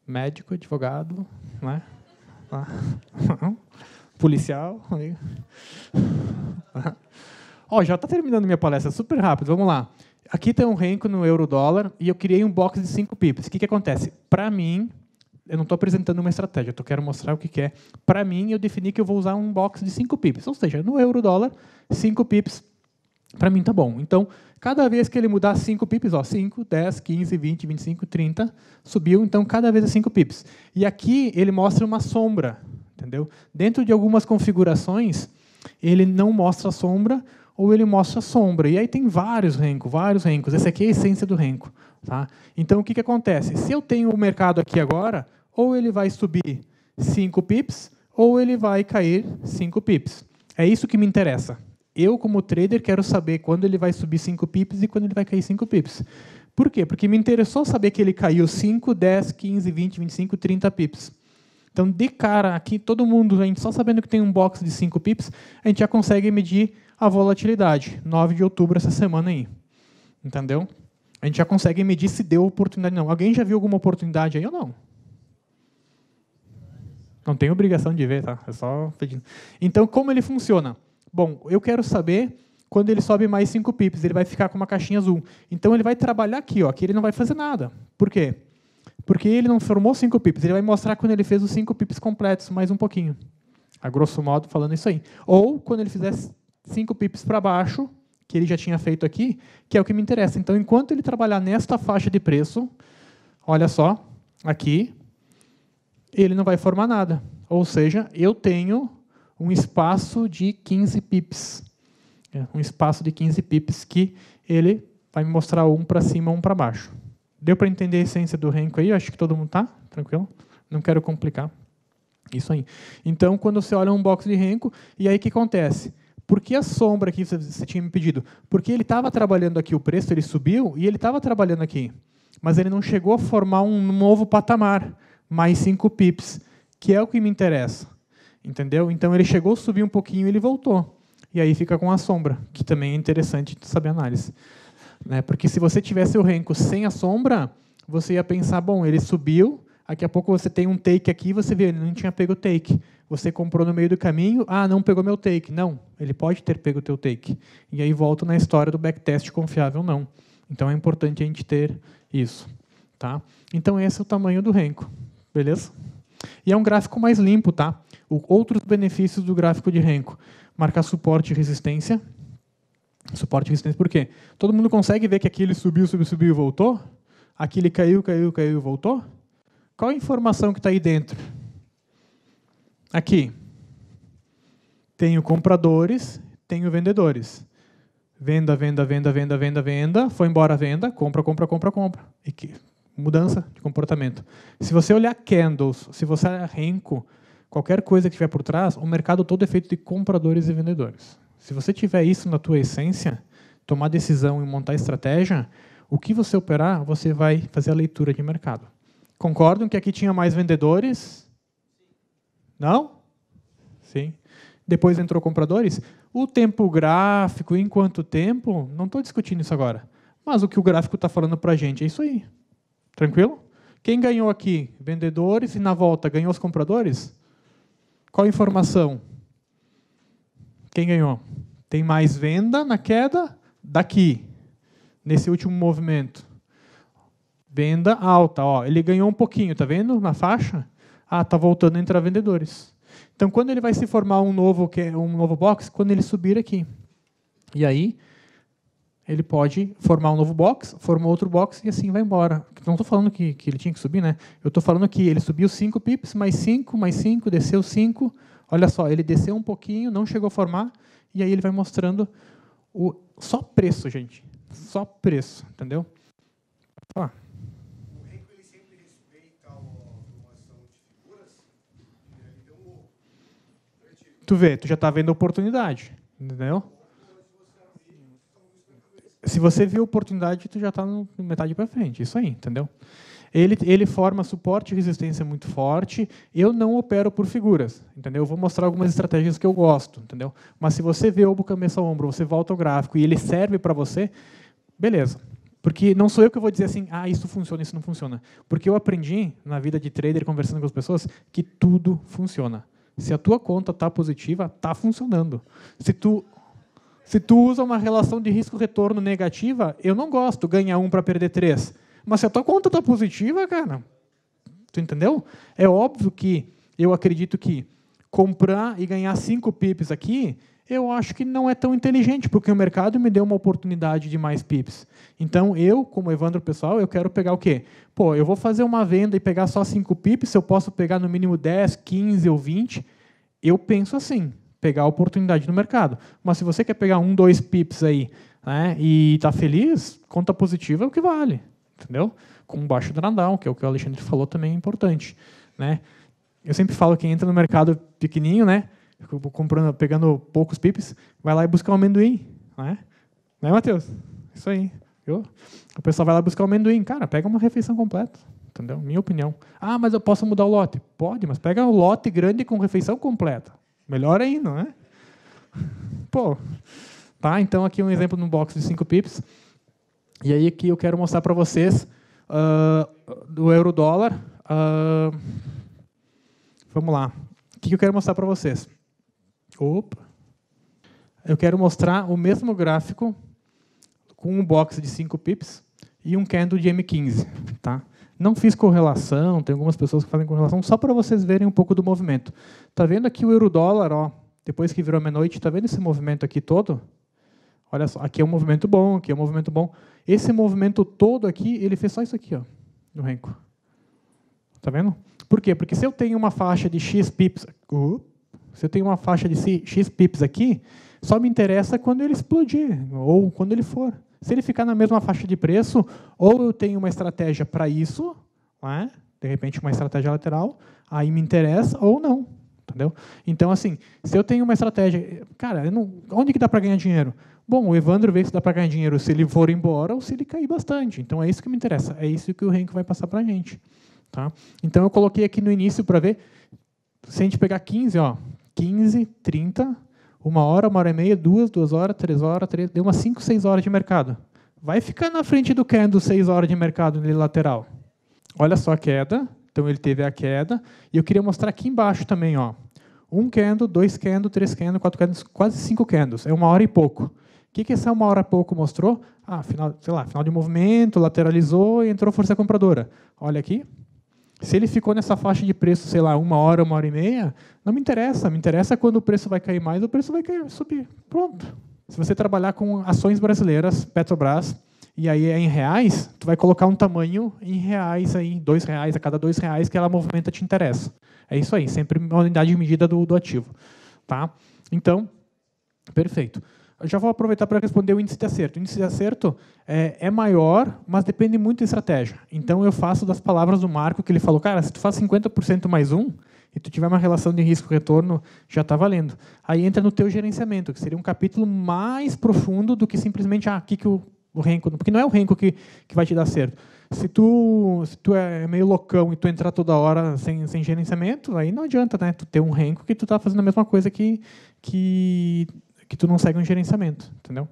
Médico, advogado, né? Policial. Já está terminando minha palestra, super rápido, vamos lá. Aqui tem um Renko no euro-dólar e eu criei um box de 5 pips. O que acontece? Para mim, eu não estou apresentando uma estratégia, eu quero mostrar o que é. Para mim, eu defini que eu vou usar um box de 5 pips, ou seja, no euro-dólar, 5 pips, para mim tá bom. Então, cada vez que ele mudar 5 pips, 5, 10, 15, 20, 25, 30, subiu, então cada vez é 5 pips. E aqui ele mostra uma sombra. Entendeu? Dentro de algumas configurações, ele não mostra sombra ou ele mostra sombra. E aí tem vários Renkos. Essa aqui é a essência do Renko. Tá? Então, o que acontece? Se eu tenho o mercado aqui agora, ou ele vai subir 5 pips, ou ele vai cair 5 pips. É isso que me interessa. Eu, como trader, quero saber quando ele vai subir 5 pips e quando ele vai cair 5 pips. Por quê? Porque me interessou saber que ele caiu 5, 10, 15, 20, 25, 30 pips. Então, de cara, aqui, todo mundo, a gente só sabendo que tem um box de 5 pips, a gente já consegue medir a volatilidade. 9 de outubro, essa semana aí. Entendeu? A gente já consegue medir se deu oportunidade ou não. Alguém já viu alguma oportunidade aí ou não? Não tem obrigação de ver, tá? É só pedindo. Então, como ele funciona? Bom, eu quero saber quando ele sobe mais 5 pips, ele vai ficar com uma caixinha azul. Então, ele vai trabalhar aqui, ó. Aqui ele não vai fazer nada. Por quê? Porque ele não formou 5 pips. Ele vai mostrar quando ele fez os 5 pips completos, mais um pouquinho. A grosso modo, falando isso aí. Ou quando ele fizer 5 pips para baixo, que ele já tinha feito aqui, que é o que me interessa. Então, enquanto ele trabalhar nesta faixa de preço, olha só, aqui, ele não vai formar nada. Ou seja, eu tenho um espaço de 15 pips. Um espaço de 15 pips que ele vai me mostrar um para cima, um para baixo. Deu para entender a essência do Renko aí? Acho que todo mundo está tranquilo. Não quero complicar. Isso aí. Então, quando você olha um box de Renko, e aí o que acontece? Por que a sombra aqui você tinha me pedido? Porque ele estava trabalhando aqui o preço, ele subiu, e ele estava trabalhando aqui. Mas ele não chegou a formar um novo patamar, mais 5 pips, que é o que me interessa. Entendeu? Então, ele chegou a subir um pouquinho e ele voltou. E aí fica com a sombra, que também é interessante de saber análise. Né? Porque se você tivesse o Renko sem a sombra, você ia pensar, bom, ele subiu, daqui a pouco você tem um take aqui, você vê, ele não tinha pego o take. Você comprou no meio do caminho, não pegou meu take. Não, ele pode ter pego o teu take. E aí volto na história do backtest confiável, não. Então é importante a gente ter isso. Tá? Então esse é o tamanho do Renko. Beleza? E é um gráfico mais limpo, tá? Outros benefícios do gráfico de Renko. Marcar suporte e resistência. Suporte e resistência por quê? Todo mundo consegue ver que aqui ele subiu, subiu, subiu e voltou? Aqui ele caiu, caiu, caiu e voltou? Qual a informação que está aí dentro? Aqui. Tenho compradores, tenho vendedores. Venda, venda, venda, venda, venda, venda. Foi embora a venda, compra, compra, compra, compra. E que mudança de comportamento. Se você olhar candles, se você olhar Renko, qualquer coisa que tiver por trás, o mercado todo é feito de compradores e vendedores. Se você tiver isso na tua essência, tomar decisão e montar estratégia, o que você operar, você vai fazer a leitura de mercado. Concordam que aqui tinha mais vendedores? Não? Sim. Depois entrou compradores? O tempo gráfico, em quanto tempo? Não estou discutindo isso agora. Mas o que o gráfico está falando para a gente é isso aí. Tranquilo? Quem ganhou aqui? Vendedores e na volta ganhou os compradores? Qual a informação? Quem ganhou? Tem mais venda na queda daqui, nesse último movimento. Venda alta, ó, ele ganhou um pouquinho, tá vendo na faixa? Tá voltando a entrar vendedores. Então, quando ele vai se formar um novo box, quando ele subir aqui. E aí, ele pode formar um novo box, formar outro box e assim vai embora. Não estou falando que ele tinha que subir, né? Eu estou falando que ele subiu 5 pips, mais 5, desceu 5. Olha só, ele desceu um pouquinho, não chegou a formar, e aí ele vai mostrando só preço, gente. Só preço, entendeu? Ó. O Renko ele sempre respeita uma ação de figuras, e ele deu um ovo. Tu vê, tu já está vendo a oportunidade, entendeu? Se você viu a oportunidade, tu já está no metade para frente. Isso aí, entendeu? Ele forma suporte e resistência muito forte. Eu não opero por figuras, entendeu? Eu vou mostrar algumas estratégias que eu gosto, entendeu? Mas se você vê o cabeça ao ombro, você volta ao gráfico e ele serve para você, beleza. Porque não sou eu que vou dizer assim, isso funciona, isso não funciona. Porque eu aprendi na vida de trader, conversando com as pessoas, que tudo funciona. Se a tua conta está positiva, está funcionando. Se tu usa uma relação de risco-retorno negativa, eu não gosto, ganhar 1 para perder 3. Mas se a tua conta está positiva, cara, tu entendeu? É óbvio que eu acredito que comprar e ganhar 5 pips aqui, eu acho que não é tão inteligente, porque o mercado me deu uma oportunidade de mais pips. Então, eu, como Evandro pessoal, eu quero pegar o quê? Pô, eu vou fazer uma venda e pegar só 5 pips, se eu posso pegar no mínimo 10, 15 ou 20, eu penso assim, pegar a oportunidade no mercado. Mas se você quer pegar 1, 2 pips aí, né, e está feliz, conta positiva é o que vale. Entendeu? Com baixo drawdown, que é o que o Alexandre falou, também é importante. Né? Eu sempre falo que entra no mercado pequenininho, né? Pegando poucos pips, vai lá e buscar um amendoim. Né, Matheus? Isso aí. Viu? O pessoal vai lá buscar um amendoim. Cara, pega uma refeição completa. Entendeu? Minha opinião. Mas eu posso mudar o lote. Pode, mas pega um lote grande com refeição completa. Melhor ainda, né? Pô. Tá, então aqui um exemplo no box de 5 pips. E aí aqui eu quero mostrar para vocês do euro-dólar. Vamos lá. O que eu quero mostrar para vocês? Opa. Eu quero mostrar o mesmo gráfico com um box de 5 pips e um candle de M15. Tá? Não fiz correlação, tem algumas pessoas que fazem correlação, só para vocês verem um pouco do movimento. Está vendo aqui o euro-dólar, ó, depois que virou meia-noite, está vendo esse movimento aqui todo? Olha só, aqui é um movimento bom, aqui é um movimento bom. Esse movimento todo aqui, ele fez só isso aqui, ó, no Renko. Está vendo? Por quê? Porque se eu tenho uma faixa de X pips, se eu tenho uma faixa de X pips aqui, só me interessa quando ele explodir, ou quando ele for. Se ele ficar na mesma faixa de preço, ou eu tenho uma estratégia para isso, né? De repente uma estratégia lateral, aí me interessa, ou não. Entendeu? Então, assim, se eu tenho uma estratégia... Cara, onde que dá para ganhar dinheiro? Bom, o Evandro vê se dá para ganhar dinheiro se ele for embora ou se ele cair bastante. Então, é isso que me interessa. É isso que o Renko vai passar para a gente. Tá? Então, eu coloquei aqui no início para ver... Se a gente pegar 15, ó, 15, 30... 1 hora, 1 hora e meia, 2 horas, 3 horas, deu umas 5, 6 horas de mercado. Vai ficar na frente do candle 6 horas de mercado nele lateral. Olha só a queda. Então, ele teve a queda. E eu queria mostrar aqui embaixo também. Ó, 1 candle, 2 candle, 3 candle, 4 candles, quase 5 candles. É 1 hora e pouco. O que essa 1 hora e pouco mostrou? Ah, final, sei lá, final de movimento, lateralizou e entrou força compradora. Olha aqui. Se ele ficou nessa faixa de preço, sei lá, 1 hora, 1 hora e meia, não me interessa. Me interessa quando o preço vai cair mais, o preço vai subir. Pronto. Se você trabalhar com ações brasileiras, Petrobras, e aí é em reais, tu vai colocar um tamanho em reais aí, R$2, a cada R$2 que ela movimenta te interessa. É isso aí, sempre uma unidade de medida do ativo. Tá? Então, perfeito. Eu já vou aproveitar para responder o índice de acerto. O índice de acerto é maior, mas depende muito da estratégia. Então, eu faço das palavras do Marco, que ele falou, cara, se tu faz 50% mais 1, e tu tiver uma relação de risco-retorno, já está valendo. Aí entra no teu gerenciamento, que seria um capítulo mais profundo do que simplesmente aqui que o Renko... Porque não é o Renko que vai te dar certo. Se tu é meio loucão e tu entrar toda hora sem gerenciamento, aí não adianta, né? Tu ter um Renko que tu está fazendo a mesma coisa que tu não segue um gerenciamento, entendeu?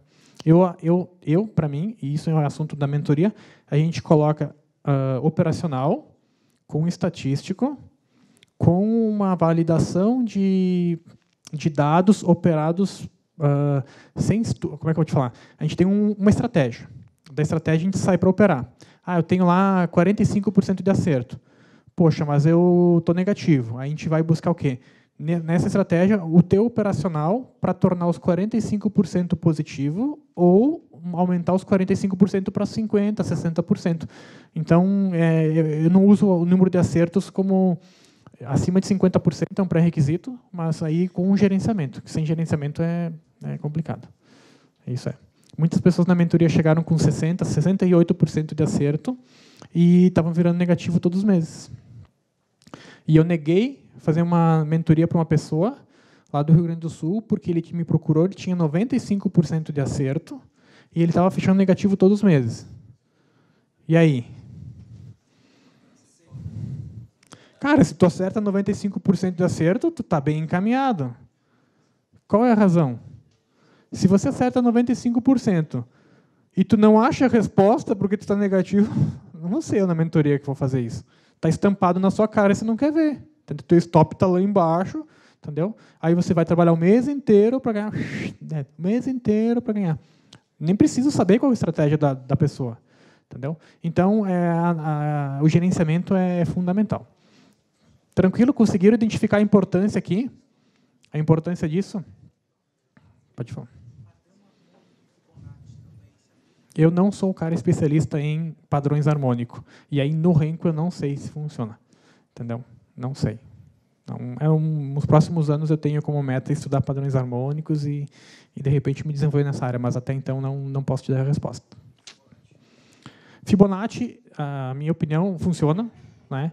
Para mim, e isso é um assunto da mentoria, a gente coloca operacional com estatístico, com uma validação de dados operados sem... Como é que eu vou te falar? A gente tem uma estratégia. Da estratégia, a gente sai para operar. Ah, eu tenho lá 45% de acerto. Poxa, mas eu estou negativo. Aí a gente vai buscar o quê? Nessa estratégia, o teu operacional para tornar os 45% positivo ou aumentar os 45% para 50%, 60%. Então, eu não uso o número de acertos como acima de 50%, é um pré-requisito, mas aí com um gerenciamento. Sem gerenciamento é complicado. Isso é. Muitas pessoas na mentoria chegaram com 60%, 68% de acerto e estavam virando negativo todos os meses. E eu neguei fazer uma mentoria para uma pessoa lá do Rio Grande do Sul, porque ele me procurou, ele tinha 95% de acerto e ele estava fechando negativo todos os meses. E aí? Cara, se tu acerta 95% de acerto, tu está bem encaminhado. Qual é a razão? Se você acerta 95% e tu não acha a resposta porque tu está negativo, não vou ser eu na mentoria que vou fazer isso. Está estampado na sua cara e você não quer ver. O teu stop está lá embaixo, entendeu? Aí você vai trabalhar o mês inteiro para ganhar. O mês inteiro para ganhar. Nem preciso saber qual é a estratégia da pessoa. Entendeu? Então, o gerenciamento é fundamental. Tranquilo? Conseguiram identificar a importância aqui? A importância disso? Pode falar. Eu não sou o cara especialista em padrões harmônicos. E aí, no Renko, eu não sei se funciona. Entendeu? Não sei. Então, nos próximos anos, eu tenho como meta estudar padrões harmônicos e de repente, me desenvolver nessa área. Mas, até então, não posso te dar a resposta. Fibonacci, a minha opinião, funciona. Né?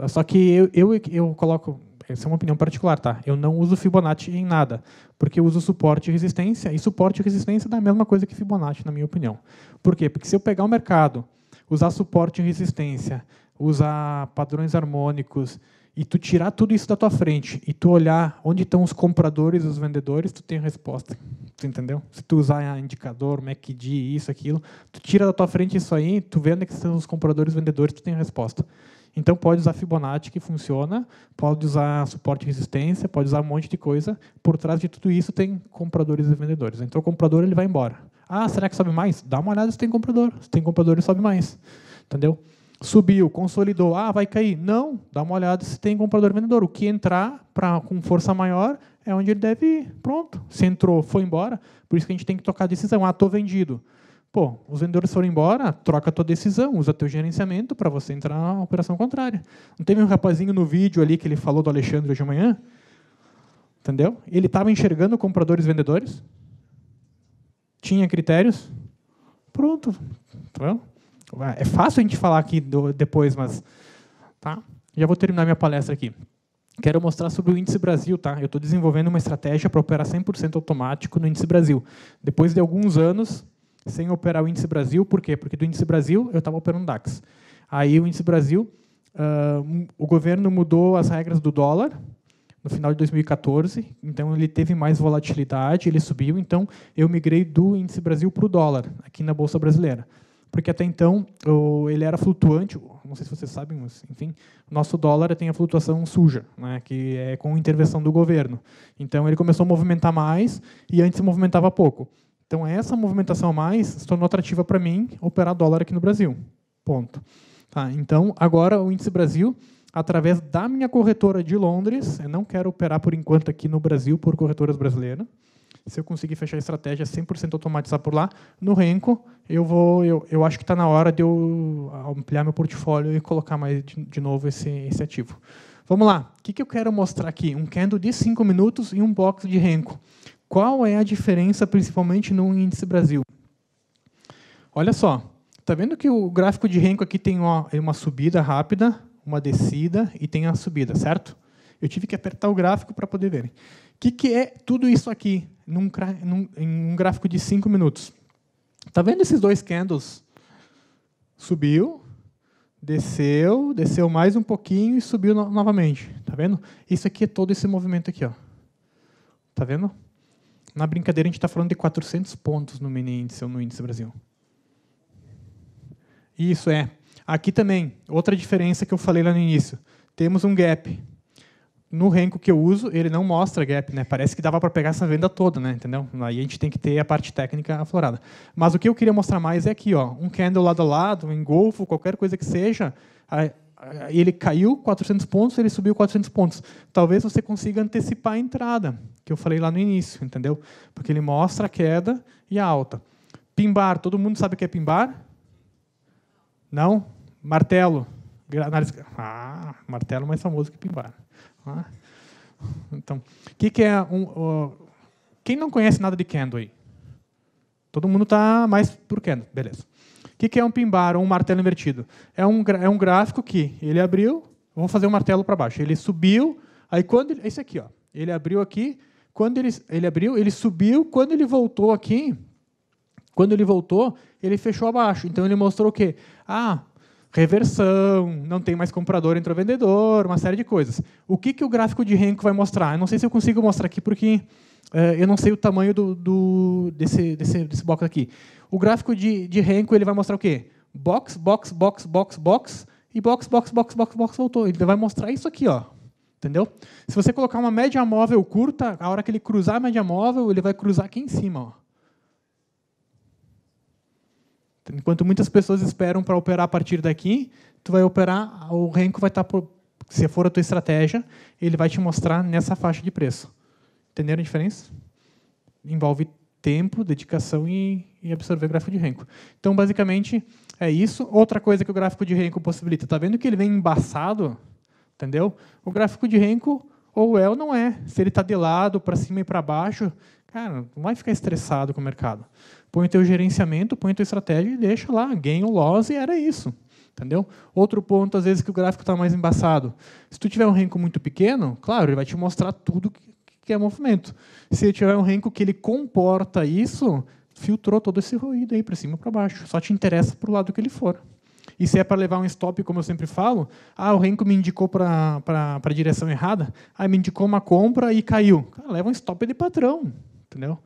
Só que eu coloco... Essa é uma opinião particular, tá? Eu não uso Fibonacci em nada, porque eu uso suporte e resistência, e suporte e resistência dá a mesma coisa que Fibonacci, na minha opinião. Por quê? Porque se eu pegar o mercado, usar suporte e resistência, usar padrões harmônicos, e tu tirar tudo isso da tua frente, e tu olhar onde estão os compradores e os vendedores, tu tem a resposta. Tu entendeu? Se tu usar indicador, MACD, isso, aquilo, tu tira da tua frente isso aí, tu vê onde estão os compradores e vendedores, tu tem a resposta. Então, pode usar Fibonacci, que funciona, pode usar suporte e resistência, pode usar um monte de coisa. Por trás de tudo isso, tem compradores e vendedores. Entrou o comprador, ele vai embora. Ah, será que sobe mais? Dá uma olhada se tem comprador. Se tem comprador, ele sobe mais. Entendeu? Subiu, consolidou. Ah, vai cair. Não, dá uma olhada se tem comprador e vendedor. O que entrar com força maior é onde ele deve ir. Pronto. Se entrou, foi embora. Por isso que a gente tem que tocar a decisão. Ah, estou vendido. Pô, os vendedores foram embora, troca a tua decisão, usa teu gerenciamento para você entrar na operação contrária. Não teve um rapazinho no vídeo ali que ele falou do Alexandre hoje de manhã? Entendeu? Ele estava enxergando compradores e vendedores? Tinha critérios? Pronto. Entendeu? É fácil a gente falar aqui depois, mas... Tá? Já vou terminar minha palestra aqui. Quero mostrar sobre o Índice Brasil. Tá? Eu estou desenvolvendo uma estratégia para operar 100% automático no Índice Brasil. Depois de alguns anos sem operar o Índice Brasil. Por quê? Porque do Índice Brasil eu estava operando DAX. Aí o Índice Brasil, o governo mudou as regras do dólar no final de 2014, então ele teve mais volatilidade, ele subiu, então eu migrei do Índice Brasil para o dólar, aqui na Bolsa Brasileira. Porque até então ele era flutuante, não sei se vocês sabem, mas enfim, o nosso dólar tem a flutuação suja, né, que é com intervenção do governo. Então ele começou a movimentar mais e antes se movimentava pouco. Então, essa movimentação a mais se tornou atrativa para mim operar dólar aqui no Brasil. Ponto. Tá, então, agora o Índice Brasil, através da minha corretora de Londres, eu não quero operar por enquanto aqui no Brasil por corretoras brasileiras. Se eu conseguir fechar a estratégia 100% automatizar por lá, no Renko, eu acho que está na hora de eu ampliar meu portfólio e colocar mais de novo esse ativo. Vamos lá. O que eu quero mostrar aqui? Um candle de 5 minutos e um box de Renko. Qual é a diferença, principalmente no Índice Brasil? Olha só, está vendo que o gráfico de Renko aqui tem uma subida rápida, uma descida e tem a subida, certo? Eu tive que apertar o gráfico para poder ver. O que é tudo isso aqui em um gráfico de 5 minutos? Está vendo esses dois candles? Subiu, desceu mais um pouquinho e subiu novamente. Está vendo? Isso aqui é todo esse movimento aqui. Está vendo? Na brincadeira, a gente está falando de 400 pontos no mini índice ou no Índice Brasil. Isso é. Aqui também, outra diferença que eu falei lá no início. Temos um gap. No Renko que eu uso, ele não mostra gap, né? Parece que dava para pegar essa venda toda, né? Entendeu? Aí a gente tem que ter a parte técnica aflorada. Mas o que eu queria mostrar mais é aqui, ó, um candle lado a lado, um engolfo, qualquer coisa que seja. Ele caiu 400 pontos, ele subiu 400 pontos. Talvez você consiga antecipar a entrada, que eu falei lá no início, entendeu? Porque ele mostra a queda e a alta. Pin-bar, todo mundo sabe o que é pin-bar? Não? Martelo. Martelo mais famoso que pin-bar. Então, o que é quem não conhece nada de candle aí? Todo mundo está mais por candle, beleza. O que é um pin-bar ou um martelo invertido? É um gráfico que ele abriu, vamos fazer um martelo para baixo. Ele subiu, aí quando ele, esse aqui, ó, ele abriu aqui, quando ele abriu, ele subiu, quando ele voltou aqui, ele fechou abaixo. Então ele mostrou o quê? Reversão, não tem mais comprador, entrou vendedor, uma série de coisas. O que o gráfico de Renko vai mostrar? Eu não sei se eu consigo mostrar aqui porque eu não sei o tamanho desse box aqui. O gráfico de Renko ele vai mostrar o quê? Box, box, box, box, box e box, box, box, box, box voltou. Ele vai mostrar isso aqui, ó. Entendeu? Se você colocar uma média móvel curta, a hora que ele cruzar a média móvel, ele vai cruzar aqui em cima, ó. Enquanto muitas pessoas esperam para operar a partir daqui, tu vai operar, o Renko vai estar, se for a tua estratégia, ele vai te mostrar nessa faixa de preço. Entenderam a diferença? Envolve tempo, dedicação e absorver o gráfico de Renko. Então, basicamente, é isso. Outra coisa que o gráfico de Renko possibilita. Está vendo que ele vem embaçado? Entendeu? O gráfico de Renko ou é ou não é. Se ele está de lado, para cima e para baixo, cara, não vai ficar estressado com o mercado. Põe o teu gerenciamento, põe a tua estratégia e deixa lá, gain ou loss, e era isso. Entendeu? Outro ponto, às vezes, que o gráfico está mais embaçado. Se tu tiver um Renko muito pequeno, claro, ele vai te mostrar tudo que é movimento. Se ele tiver um Renko que ele comporta isso, filtrou todo esse ruído aí para cima e para baixo. Só te interessa para o lado que ele for. E se é para levar um stop, como eu sempre falo, o Renko me indicou para a direção errada, me indicou uma compra e caiu. Cara, leva um stop de patrão. Entendeu?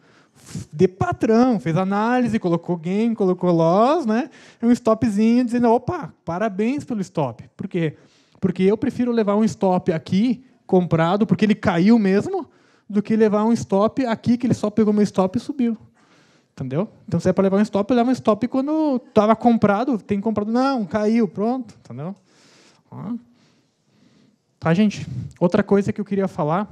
De patrão, fez análise, colocou gain, colocou loss, né? Um stopzinho dizendo, opa, parabéns pelo stop. Por quê? Porque eu prefiro levar um stop aqui, comprado, porque ele caiu mesmo, do que levar um stop aqui, que ele só pegou meu stop e subiu. Entendeu? Então, se é para levar um stop, eu levo um stop quando estava comprado, tem comprado, não, caiu, pronto. Entendeu? Tá, gente? Outra coisa que eu queria falar,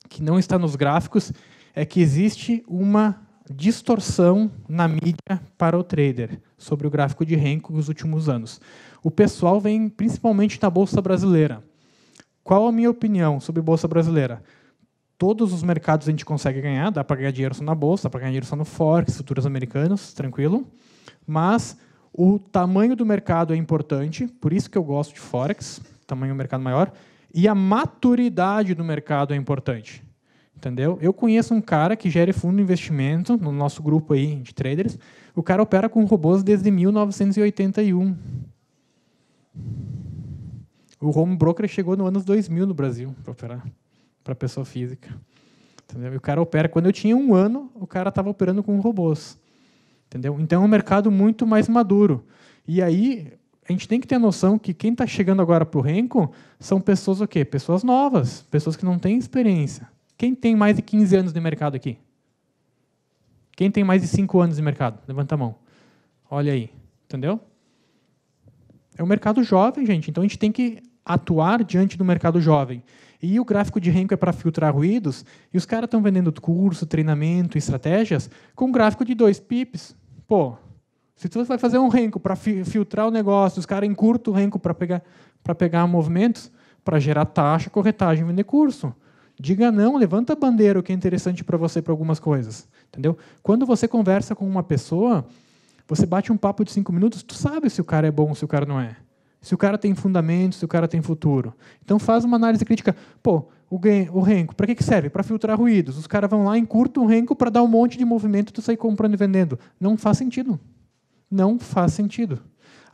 que não está nos gráficos, é que existe uma distorção na mídia para o trader sobre o gráfico de Renko nos últimos anos. O pessoal vem principalmente na Bolsa Brasileira. Qual a minha opinião sobre a Bolsa Brasileira? Todos os mercados a gente consegue ganhar, dá para ganhar dinheiro só na Bolsa, dá para ganhar dinheiro só no Forex, futuros americanos, tranquilo. Mas o tamanho do mercado é importante, por isso que eu gosto de Forex, tamanho do mercado maior, e a maturidade do mercado é importante. Entendeu? Eu conheço um cara que gera fundo de investimento no nosso grupo aí de traders. O cara opera com robôs desde 1981. O home broker chegou no anos 2000 no Brasil para operar para pessoa física. Entendeu? E o cara opera. Quando eu tinha 1 ano, o cara estava operando com robôs. Entendeu? Então é um mercado muito mais maduro. E aí a gente tem que ter a noção que quem está chegando agora para o Renko são pessoas o quê? Pessoas novas, pessoas que não têm experiência. Quem tem mais de 15 anos de mercado aqui? Quem tem mais de 5 anos de mercado? Levanta a mão. Olha aí. Entendeu? É um mercado jovem, gente. Então, a gente tem que atuar diante do mercado jovem. E o gráfico de Renko é para filtrar ruídos. E os caras estão vendendo curso, treinamento, estratégias com gráfico de 2 pips. Pô, se você vai fazer um Renko para filtrar o negócio, os caras encurtam o Renko para pegar movimentos, para gerar taxa, corretagem, vender curso. Diga não, levanta a bandeira, o que é interessante para você para algumas coisas. Entendeu? Quando você conversa com uma pessoa, você bate um papo de 5 minutos, tu sabe se o cara é bom ou se o cara não é. Se o cara tem fundamento, se o cara tem futuro. Então faz uma análise crítica. Pô, o Renko, para que serve? Para filtrar ruídos. Os caras vão lá, encurtam o Renko para dar um monte de movimento e tu sair comprando e vendendo. Não faz sentido. Não faz sentido.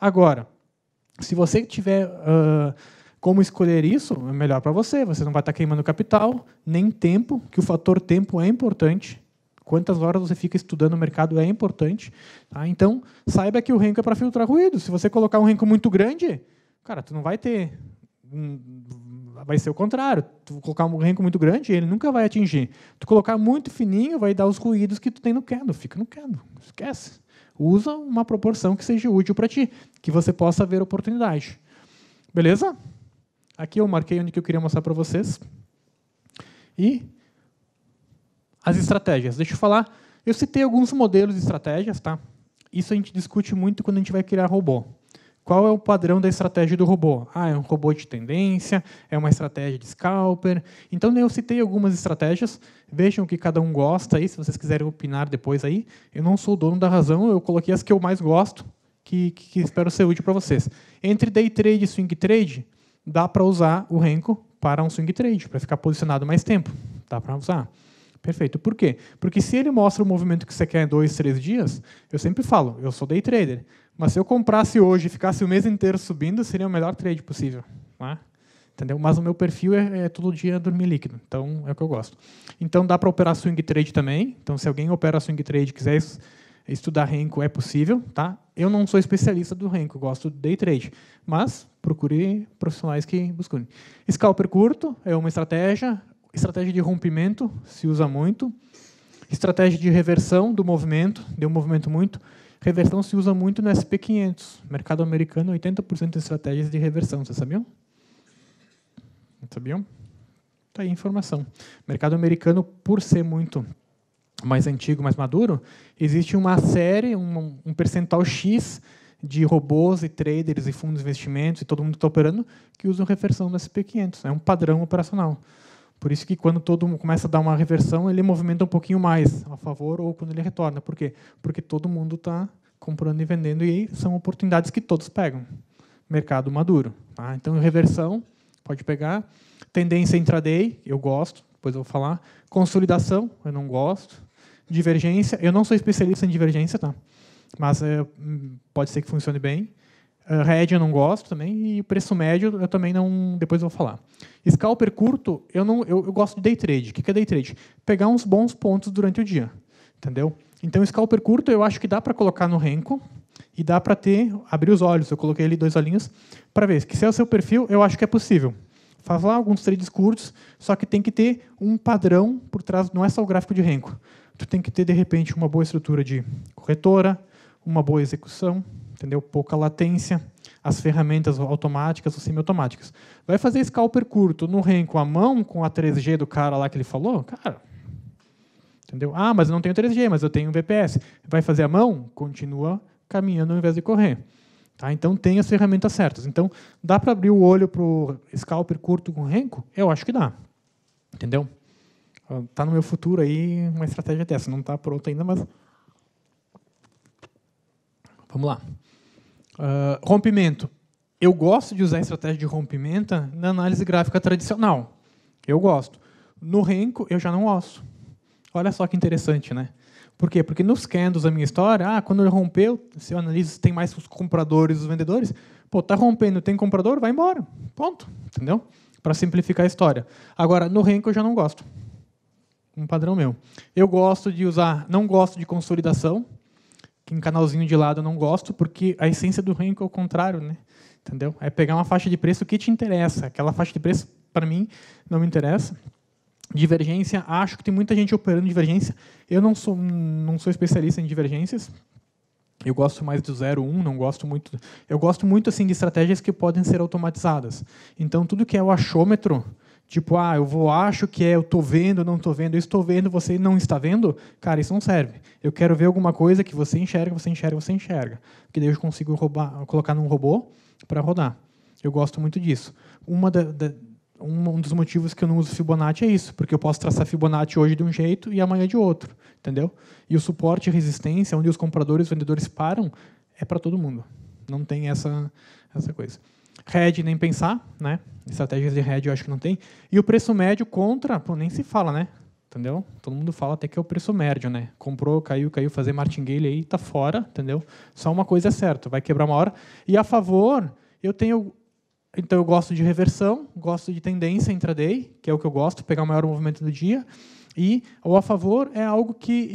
Agora, se você tiver como escolher isso, é melhor para você. Você não vai estar queimando capital, nem tempo, que o fator tempo é importante. Quantas horas você fica estudando o mercado é importante. Tá? Então, saiba que o Renko é para filtrar ruído. Se você colocar um Renko muito grande, cara, tu não vai ter... Vai ser o contrário. Tu colocar um Renko muito grande, ele nunca vai atingir. Tu colocar muito fininho, vai dar os ruídos que tu tem no candle. Fica no candle. Esquece. Usa uma proporção que seja útil para ti, que você possa ver oportunidade. Beleza? Aqui eu marquei onde que eu queria mostrar para vocês. E as estratégias. Deixa eu falar. Eu citei alguns modelos de estratégias. Tá? Isso a gente discute muito quando a gente vai criar robô. Qual é o padrão da estratégia do robô? É um robô de tendência, é uma estratégia de scalper. Então, eu citei algumas estratégias. Vejam o que cada um gosta aí, se vocês quiserem opinar depois aí. Eu não sou o dono da razão, eu coloquei as que eu mais gosto, que espero ser útil para vocês. Entre day trade e swing trade, dá para usar o Renko para um swing trade, para ficar posicionado mais tempo. Dá para usar. Perfeito. Por quê? Porque se ele mostra o movimento que você quer em 2, 3 dias, eu sempre falo, eu sou day trader. Mas se eu comprasse hoje e ficasse o mês inteiro subindo, seria o melhor trade possível. Né? Entendeu? Mas o meu perfil é todo dia dormir líquido. Então, é o que eu gosto. Então, dá para operar swing trade também. Então, se alguém opera swing trade e quiser estudar Renko, é possível. Tá? Eu não sou especialista do Renko, gosto de day trade. Mas procure profissionais que busquem. Scalper curto é uma estratégia. Estratégia de rompimento se usa muito. Estratégia de reversão do movimento. Deu um movimento muito. Reversão se usa muito no SP500. Mercado americano, 80% de estratégias de reversão. Vocês sabiam? Não sabiam? Está aí a informação. Mercado americano, por ser muito mais antigo, mais maduro, existe uma série, um percentual X de robôs e traders e fundos de investimentos e todo mundo que está operando que usam reversão no SP500. É um padrão operacional. Por isso que quando todo mundo começa a dar uma reversão, ele movimenta um pouquinho mais a favor ou quando ele retorna. Por quê? Porque todo mundo está comprando e vendendo e aí são oportunidades que todos pegam. Mercado maduro. Tá? Então, reversão, pode pegar. Tendência intraday, eu gosto, depois eu vou falar. Consolidação, eu não gosto. Divergência, eu não sou especialista em divergência, tá? Mas pode ser que funcione bem. Red eu não gosto também, e o preço médio eu também não, depois eu vou falar. Scalper curto, eu gosto de day trade. O que é day trade? Pegar uns bons pontos durante o dia. Entendeu? Então, scalper curto eu acho que dá para colocar no Renko, e dá para abrir os olhos. Eu coloquei ali 2 olhinhos para ver que se é o seu perfil, eu acho que é possível. Faz lá alguns trades curtos, só que tem que ter um padrão por trás, não é só o gráfico de Renko. Tu tem que ter, de repente, uma boa estrutura de corretora, uma boa execução, entendeu? Pouca latência, as ferramentas automáticas ou semi-automáticas. Vai fazer scalper curto no Renko à mão, com a 3G do cara lá que ele falou? Cara, entendeu? Ah, mas eu não tenho 3G, mas eu tenho VPS. Vai fazer à mão? Continua caminhando ao invés de correr. Tá? Então, tem as ferramentas certas. Então, dá para abrir o olho para o scalper curto com Renko? Eu acho que dá. Entendeu? Está no meu futuro aí uma estratégia dessa. Não está pronta ainda, mas... Vamos lá. Rompimento. Eu gosto de usar a estratégia de rompimento na análise gráfica tradicional. Eu gosto. No Renko, eu já não gosto. Olha só que interessante, né? Por quê? Porque nos candles da minha história, quando ele rompeu, se eu analiso se tem mais os compradores e os vendedores, pô, tá rompendo, tem comprador, vai embora. Ponto. Entendeu? Para simplificar a história. Agora, no Renko eu já não gosto. Um padrão meu. Eu gosto de usar, não gosto de consolidação, que em canalzinho de lado eu não gosto, porque a essência do Renko é o contrário, né? Entendeu? É pegar uma faixa de preço que te interessa. Aquela faixa de preço, para mim, não me interessa. Divergência, acho que tem muita gente operando divergência. Eu não sou especialista em divergências. Eu gosto mais do 0,1, não gosto muito. Eu gosto muito assim de estratégias que podem ser automatizadas. Então, tudo que é o achômetro, tipo, acho que eu estou vendo, não estou vendo, eu estou vendo, você não está vendo, cara, isso não serve. Eu quero ver alguma coisa que você enxerga, você enxerga, você enxerga. Porque daí eu consigo colocar num robô para rodar. Eu gosto muito disso. Um dos motivos que eu não uso Fibonacci é isso, porque eu posso traçar Fibonacci hoje de um jeito e amanhã de outro, entendeu? E o suporte e resistência, onde os compradores e os vendedores param, é para todo mundo. Não tem essa coisa. Hedge, nem pensar, né? Estratégias de hedge eu acho que não tem. E o preço médio contra, nem se fala, né? Entendeu? Todo mundo fala até que é o preço médio, né? Comprou, caiu, fazer martingale aí, tá fora, entendeu? Só uma coisa é certa, vai quebrar uma hora. E a favor, então, eu gosto de reversão, gosto de tendência intraday, que é o que eu gosto, pegar o maior movimento do dia. E o a favor é algo que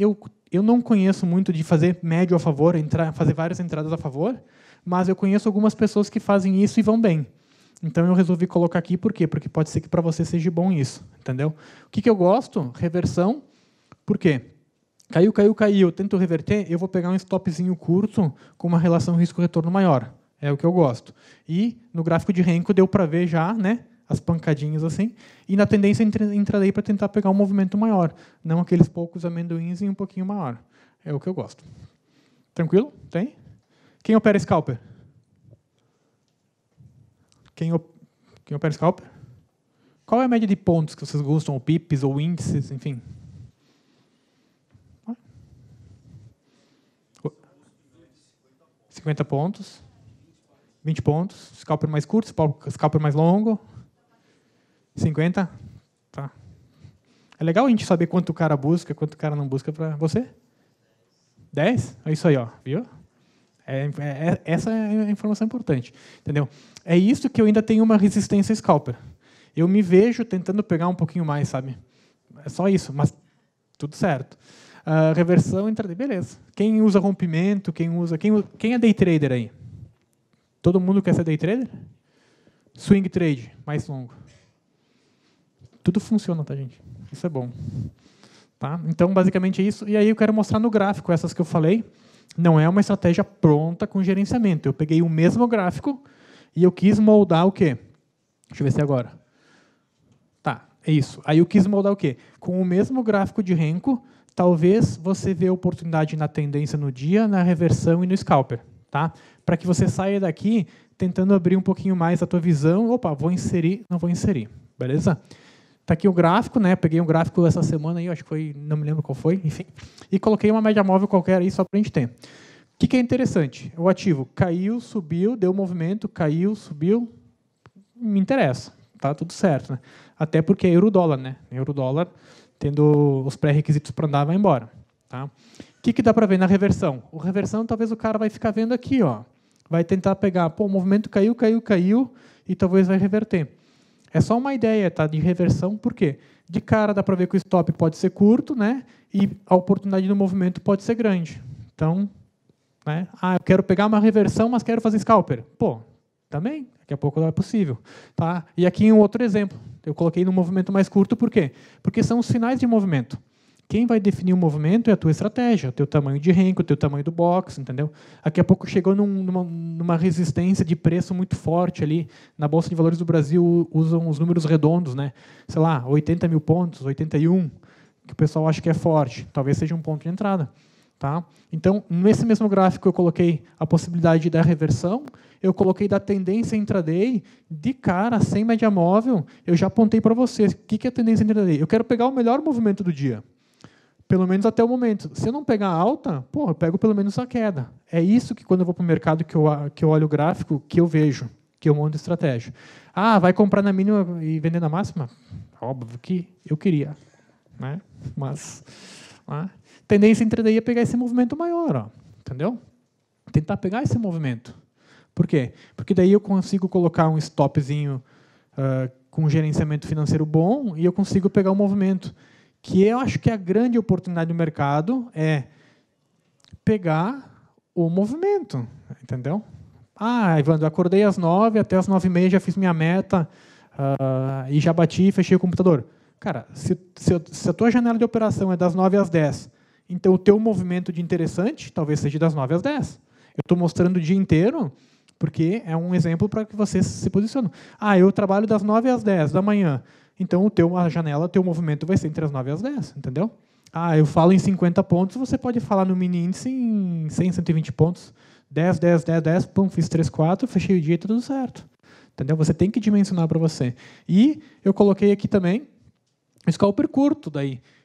eu não conheço muito de fazer médio a favor, fazer várias entradas a favor, mas eu conheço algumas pessoas que fazem isso e vão bem. Então, eu resolvi colocar aqui, por quê? Porque pode ser que para você seja bom isso, entendeu? O que eu gosto? Reversão. Por quê? Caiu, eu tento reverter, eu vou pegar um stopzinho curto com uma relação risco-retorno maior. É o que eu gosto. E no gráfico de Renko deu para ver já, né, as pancadinhas assim. E na tendência intraday para tentar pegar um movimento maior. Não aqueles poucos amendoins e um pouquinho maior. É o que eu gosto. Tranquilo? Tem? Quem opera scalper? Quem opera scalper? Qual é a média de pontos que vocês gostam? Ou pips, ou índices, enfim? 50 pontos. 20 pontos, scalper mais curto, scalper mais longo. 50? Tá. É legal a gente saber quanto o cara busca, quanto o cara não busca para você. 10? É isso aí, ó, viu? Essa é a informação importante, entendeu? É isso que eu ainda tenho uma resistência scalper. Eu me vejo tentando pegar um pouquinho mais, sabe? É só isso, mas tudo certo. Reversão, intraday, beleza. Quem usa rompimento, quem é day trader aí? Todo mundo quer ser day trader? Swing trade, mais longo. Tudo funciona, tá, gente? Isso é bom. Tá? Então, basicamente é isso. E aí eu quero mostrar no gráfico essas que eu falei. Não é uma estratégia pronta com gerenciamento. Eu peguei o mesmo gráfico e eu quis moldar o quê? Deixa eu ver se é agora. Tá, é isso. Aí eu quis moldar o quê? Com o mesmo gráfico de Renko, talvez você vê oportunidade na tendência no dia, na reversão e no scalper. Tá? Para que você saia daqui tentando abrir um pouquinho mais a tua visão. Opa, vou inserir, não vou inserir. Beleza? Está aqui o gráfico, né? Peguei um gráfico essa semana aí, acho que foi, não me lembro qual foi, enfim. E coloquei uma média móvel qualquer aí só para a gente ter. O que é interessante? O ativo caiu, subiu, deu movimento, caiu, subiu. Me interessa. Tá tudo certo, né? Até porque é euro-dólar, né? Euro-dólar, tendo os pré-requisitos para andar, vai embora. Tá? O que dá para ver na reversão? O reversão, talvez o cara vai ficar vendo aqui, ó. Vai tentar pegar, o movimento caiu, e talvez vai reverter. É só uma ideia, tá, de reversão, por quê? De cara dá para ver que o stop pode ser curto, né? E a oportunidade do movimento pode ser grande. Então, Né? Ah, eu quero pegar uma reversão, mas quero fazer scalper. Pô, também, daqui a pouco não é possível. Tá? E aqui um outro exemplo. Eu coloquei no movimento mais curto, por quê? Porque são os finais de movimento. Quem vai definir o movimento é a tua estratégia, o teu tamanho de renco, o teu tamanho do box, entendeu? Daqui a pouco chegou numa resistência de preço muito forte ali. Na Bolsa de Valores do Brasil usam os números redondos, né? Sei lá, 80 mil pontos, 81, que o pessoal acha que é forte. Talvez seja um ponto de entrada. Tá? Então, nesse mesmo gráfico, eu coloquei a possibilidade da reversão, eu coloquei da tendência intraday, de cara, sem média móvel, eu já apontei para vocês. O que é a tendência intraday? Eu quero pegar o melhor movimento do dia. Pelo menos até o momento. Se eu não pegar a alta, pô, eu pego pelo menos a queda. É isso que, quando eu vou para o mercado, que eu olho o gráfico, que eu vejo, que eu monto estratégia. Ah, vai comprar na mínima e vender na máxima? Óbvio que eu queria. Né? Mas tendência intraday é pegar esse movimento maior. Ó, entendeu? Tentar pegar esse movimento. Por quê? Porque daí eu consigo colocar um stopzinho com um gerenciamento financeiro bom e eu consigo pegar o movimento. Que eu acho que a grande oportunidade do mercado é pegar o movimento, entendeu? Ah, Evandro, acordei às 9, até às 9h30 já fiz minha meta e já bati e fechei o computador. Cara, se a tua janela de operação é das 9 às 10, então o teu movimento de interessante talvez seja das 9 às 10. Eu estou mostrando o dia inteiro porque é um exemplo para que você se posicione. Ah, eu trabalho das 9 às 10 da manhã. Então, a janela, o teu movimento vai ser entre as 9 e as 10, entendeu? Ah, eu falo em 50 pontos, você pode falar no mini índice em 100, 120 pontos. 10, 10, 10, 10, pum, fiz 3, 4, fechei o dia e tudo certo. Entendeu? Você tem que dimensionar para você. E eu coloquei aqui também o scalper curto,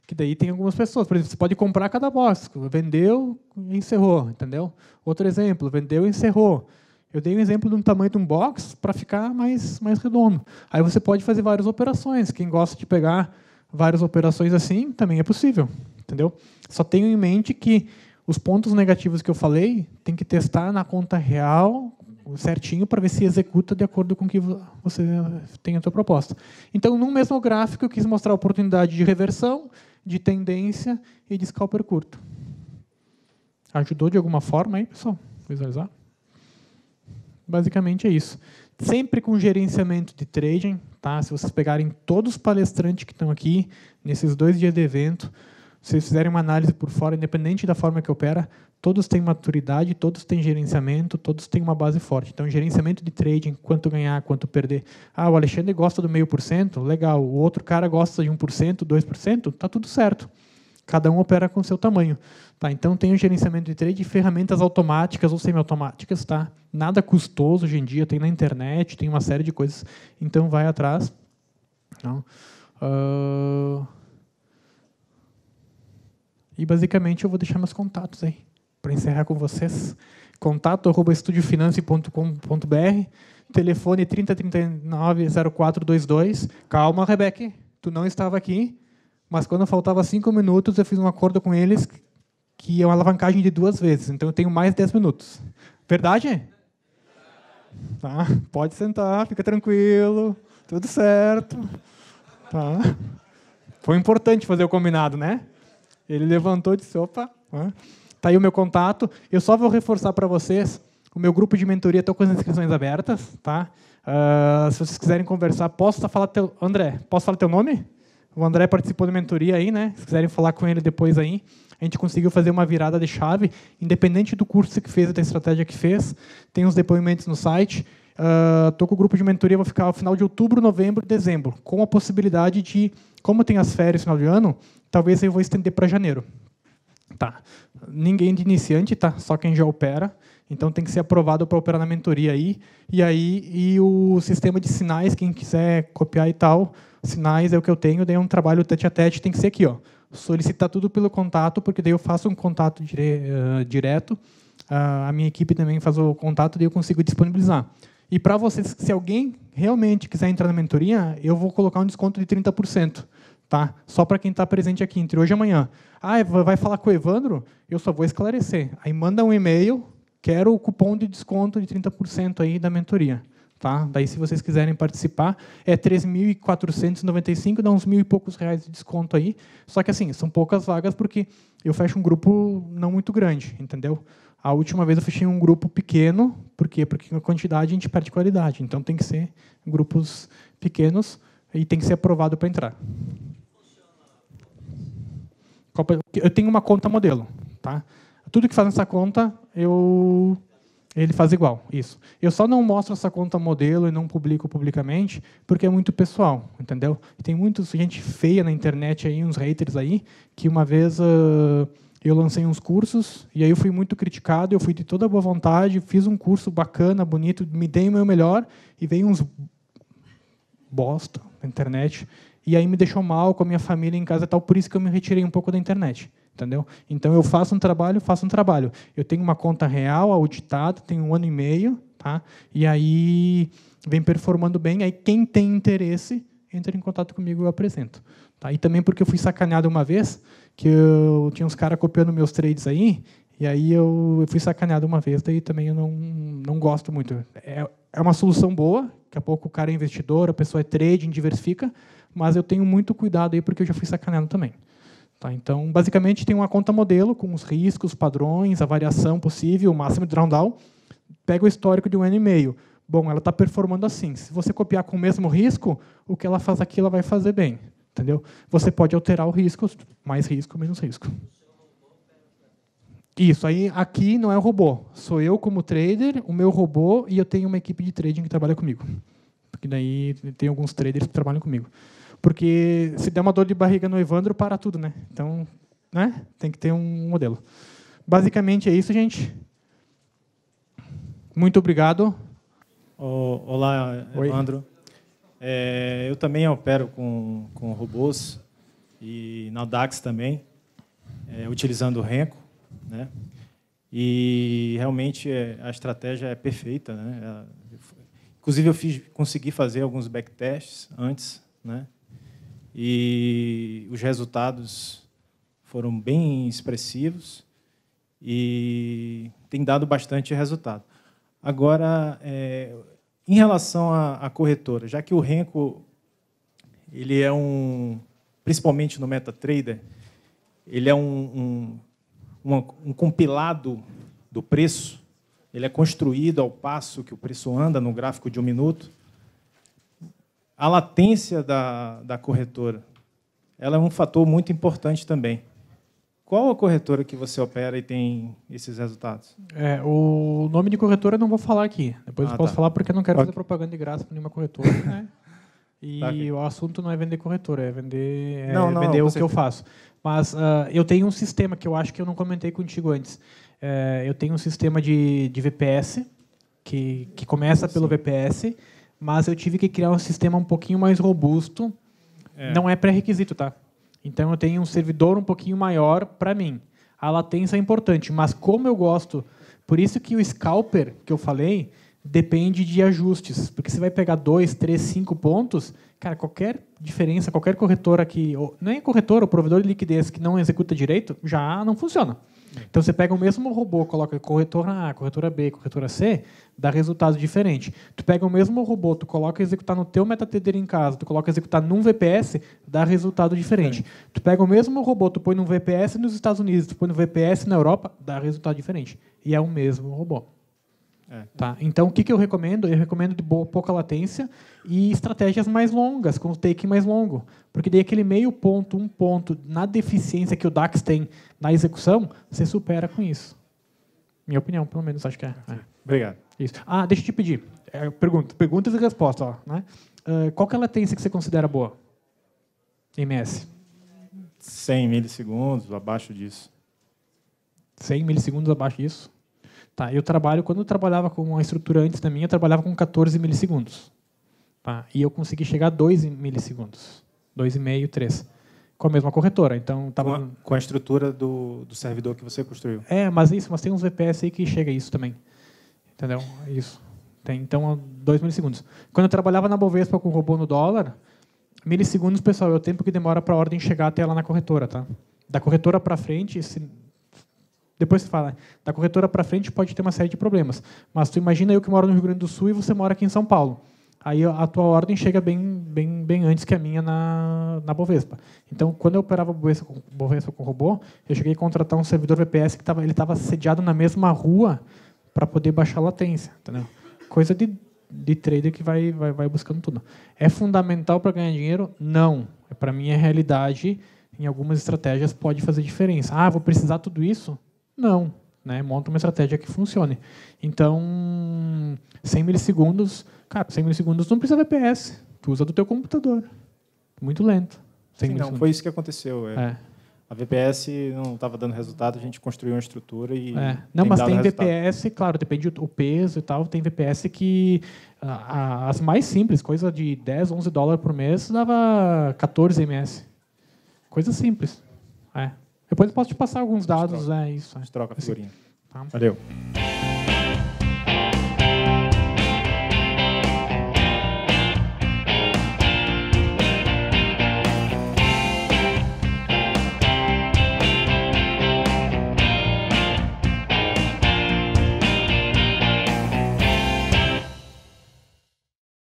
que daí tem algumas pessoas. Por exemplo, você pode comprar cada box. Vendeu e encerrou, entendeu? Outro exemplo, vendeu e encerrou. Eu dei um exemplo de um tamanho de um box para ficar mais redondo. Aí você pode fazer várias operações. Quem gosta de pegar várias operações assim, também é possível. Entendeu? Só tenho em mente que os pontos negativos que eu falei, tem que testar na conta real, certinho, para ver se executa de acordo com o que você tem a sua proposta. Então, no mesmo gráfico, eu quis mostrar a oportunidade de reversão, de tendência e de scalper curto. Ajudou de alguma forma aí, pessoal? Visualizar? Basicamente é isso. Sempre com gerenciamento de trading, tá? Se vocês pegarem todos os palestrantes que estão aqui, nesses 2 dias de evento, se vocês fizerem uma análise por fora, independente da forma que opera, todos têm maturidade, todos têm gerenciamento, todos têm uma base forte. Então, gerenciamento de trading, quanto ganhar, quanto perder. Ah, o Alexandre gosta do 0,5%, legal. O outro cara gosta de 1%, 2%, tá tudo certo. Cada um opera com o seu tamanho. Tá? Então, tem o gerenciamento de trade, ferramentas automáticas ou semiautomáticas. Tá? Nada custoso hoje em dia, tem na internet, tem uma série de coisas. Então, vai atrás. Então, e, basicamente, eu vou deixar meus contatos aí, para encerrar com vocês. contato@estudiofinance.com.br, telefone 3039-0422. Calma, Rebeca, tu não estava aqui. Mas quando faltava 5 minutos, eu fiz um acordo com eles que é uma alavancagem de 2 vezes. Então, eu tenho mais 10 minutos. Verdade? Tá. Pode sentar, fica tranquilo. Tudo certo. Tá. Foi importante fazer o combinado, né? Ele levantou e disse, opa. Tá aí o meu contato. Eu só vou reforçar para vocês. O meu grupo de mentoria está com as inscrições abertas. Tá? Se vocês quiserem conversar, André, posso falar teu nome? O André participou da mentoria aí, né? Se quiserem falar com ele depois aí, a gente conseguiu fazer uma virada de chave, independente do curso que fez, da estratégia que fez. Tem os depoimentos no site. Estou com o grupo de mentoria, vou ficar ao final de outubro, novembro, dezembro, com a possibilidade de, como tem as férias no final de ano, talvez eu vou estender para janeiro. Tá. Ninguém de iniciante, tá? Só quem já opera. Então tem que ser aprovado para operar na mentoria aí. E o sistema de sinais, quem quiser copiar e tal, sinais é o que eu tenho, daí é um trabalho tete a tete, tem que ser aqui, ó. Solicitar tudo pelo contato, porque daí eu faço um contato direto, a minha equipe também faz o contato, daí eu consigo disponibilizar. E para vocês, se alguém realmente quiser entrar na mentoria, eu vou colocar um desconto de 30%, tá? Só para quem está presente aqui, entre hoje e amanhã. Ah, vai falar com o Evandro? Eu só vou esclarecer. Aí manda um e-mail, quero o cupom de desconto de 30% aí da mentoria. Tá? Daí, se vocês quiserem participar, é 3.495, dá uns 1.000 e poucos reais de desconto aí. Só que, assim, são poucas vagas porque eu fecho um grupo não muito grande, entendeu? A última vez eu fechei um grupo pequeno. Por quê? Porque na quantidade a gente perde qualidade. Então tem que ser grupos pequenos e tem que ser aprovado para entrar. Eu tenho uma conta modelo. Tá? Tudo que faz nessa conta, ele faz igual. Isso. Eu só não mostro essa conta modelo e não publico publicamente porque é muito pessoal. Entendeu? Tem muita gente feia na internet, aí, uns haters aí, que uma vez... eu lancei uns cursos, e aí eu fui muito criticado, eu fui de toda boa vontade, fiz um curso bacana, bonito, me dei o meu melhor, e veio uns bosta na internet, e aí me deixou mal com a minha família em casa e tal, por isso que eu me retirei um pouco da internet. Entendeu? Então, eu faço um trabalho. Eu tenho uma conta real, auditada, tenho 1 ano e meio, tá? E aí vem performando bem, aí quem tem interesse entra em contato comigo e eu apresento. Tá? E também porque eu fui sacaneado uma vez, que eu tinha uns caras copiando meus trades aí, e aí eu fui sacaneado uma vez, daí também eu não gosto muito. É uma solução boa, daqui a pouco o cara é investidor, a pessoa é trading, diversifica, mas eu tenho muito cuidado aí porque eu já fui sacaneado também. Tá? Então, basicamente, tem uma conta modelo com os riscos, padrões, a variação possível, o máximo de drawdown, pega o histórico de 1 ano e meio. Bom, ela está performando assim. Se você copiar com o mesmo risco, o que ela faz aqui, ela vai fazer bem. Entendeu? Você pode alterar o risco, mais risco, menos risco. Isso, aí aqui não é o robô. Sou eu como trader, o meu robô, e eu tenho uma equipe de trading que trabalha comigo. Porque daí tem alguns traders que trabalham comigo. Porque se der uma dor de barriga no Evandro, para tudo, né? Então, né? Tem que ter um modelo. Basicamente é isso, gente. Muito obrigado. Olá, Evandro. Eu também opero com robôs e na DAX também, utilizando o Renko, né? E realmente a estratégia é perfeita, né? Inclusive eu consegui fazer alguns backtests antes, né? E os resultados foram bem expressivos e tem dado bastante resultado. Agora, em relação à corretora, já que o Renko ele é principalmente no MetaTrader, ele é um compilado do preço, ele é construído ao passo que o preço anda no gráfico de 1 minuto. A latência da corretora, ela é um fator muito importante também. Qual a corretora que você opera e tem esses resultados? O nome de corretora eu não vou falar aqui. Depois eu posso falar porque eu não quero fazer propaganda de graça para nenhuma corretora. Né? E o assunto não é vender corretora, é vender, vender o que eu faço. Mas eu tenho um sistema que eu acho que eu não comentei contigo antes. Eu tenho um sistema de VPS, que começa pelo VPS, mas eu tive que criar um sistema um pouquinho mais robusto. Não é pré-requisito, tá? Então, eu tenho um servidor um pouquinho maior para mim. A latência é importante, mas como eu gosto... Por isso que o scalper, que eu falei, depende de ajustes. Porque você vai pegar 2, 3, 5 pontos, cara, qualquer diferença, qualquer corretora que... Não é corretora, o provedor de liquidez que não executa direito, já não funciona. Então, você pega o mesmo robô, coloca corretora A, corretora B, corretora C, dá resultado diferente. Tu pega o mesmo robô, tu coloca executar no teu MetaTrader em casa, tu coloca executar num VPS, dá resultado diferente. Tu pega o mesmo robô, tu põe num VPS nos Estados Unidos, tu põe no VPS na Europa, dá resultado diferente. E é o mesmo robô. Tá? Então, o que eu recomendo? Eu recomendo de pouca latência e estratégias mais longas, com o take mais longo. Porque daí aquele meio ponto, 1 ponto, na deficiência que o DAX tem na execução, você supera com isso. Minha opinião, pelo menos, acho que é. Obrigado. Isso. Deixa eu te pedir. Perguntas e respostas. Ó, né? Qual que é a latência que você considera boa? MS. 100 milissegundos, abaixo disso. 100 milissegundos abaixo disso? Tá, quando eu trabalhava com uma estrutura antes da minha, eu trabalhava com 14 milissegundos. Tá, e eu consegui chegar a 2 milissegundos. 2,5, 3. Com a mesma corretora. Então, tava... com a estrutura do servidor que você construiu. Mas tem uns VPS aí que chega a isso também. Entendeu? Isso. Então, 2 milissegundos. Quando eu trabalhava na Bovespa com robô no dólar, milissegundos, pessoal, é o tempo que demora para a ordem chegar até lá na corretora. Tá? Da corretora para frente... Depois você fala, da corretora para frente pode ter uma série de problemas. Mas tu imagina eu que moro no Rio Grande do Sul e você mora aqui em São Paulo. aí a tua ordem chega bem antes que a minha na Bovespa. Então, quando eu operava Bovespa com robô, eu cheguei a contratar um servidor VPS que ele estava sediado na mesma rua para poder baixar a latência. Entendeu? Coisa de trader que vai buscando tudo. É fundamental para ganhar dinheiro? Não. Para mim, é realidade. Em algumas estratégias pode fazer diferença. Ah, vou precisar tudo isso? Não. Né? Monta uma estratégia que funcione. Então, 100 milissegundos... Cara, 100 milissegundos não precisa VPS. Tu usa do teu computador. Muito lento. Sim, não, foi isso que aconteceu. A VPS não estava dando resultado, a gente construiu uma estrutura e... Não, mas tem VPS, claro, depende do peso e tal, tem VPS que... as mais simples, coisa de 10, 11 dólares por mês, dava 14 MS. Coisa simples. Depois eu posso te passar alguns dados. A gente troca a figurinha. Tá. Valeu.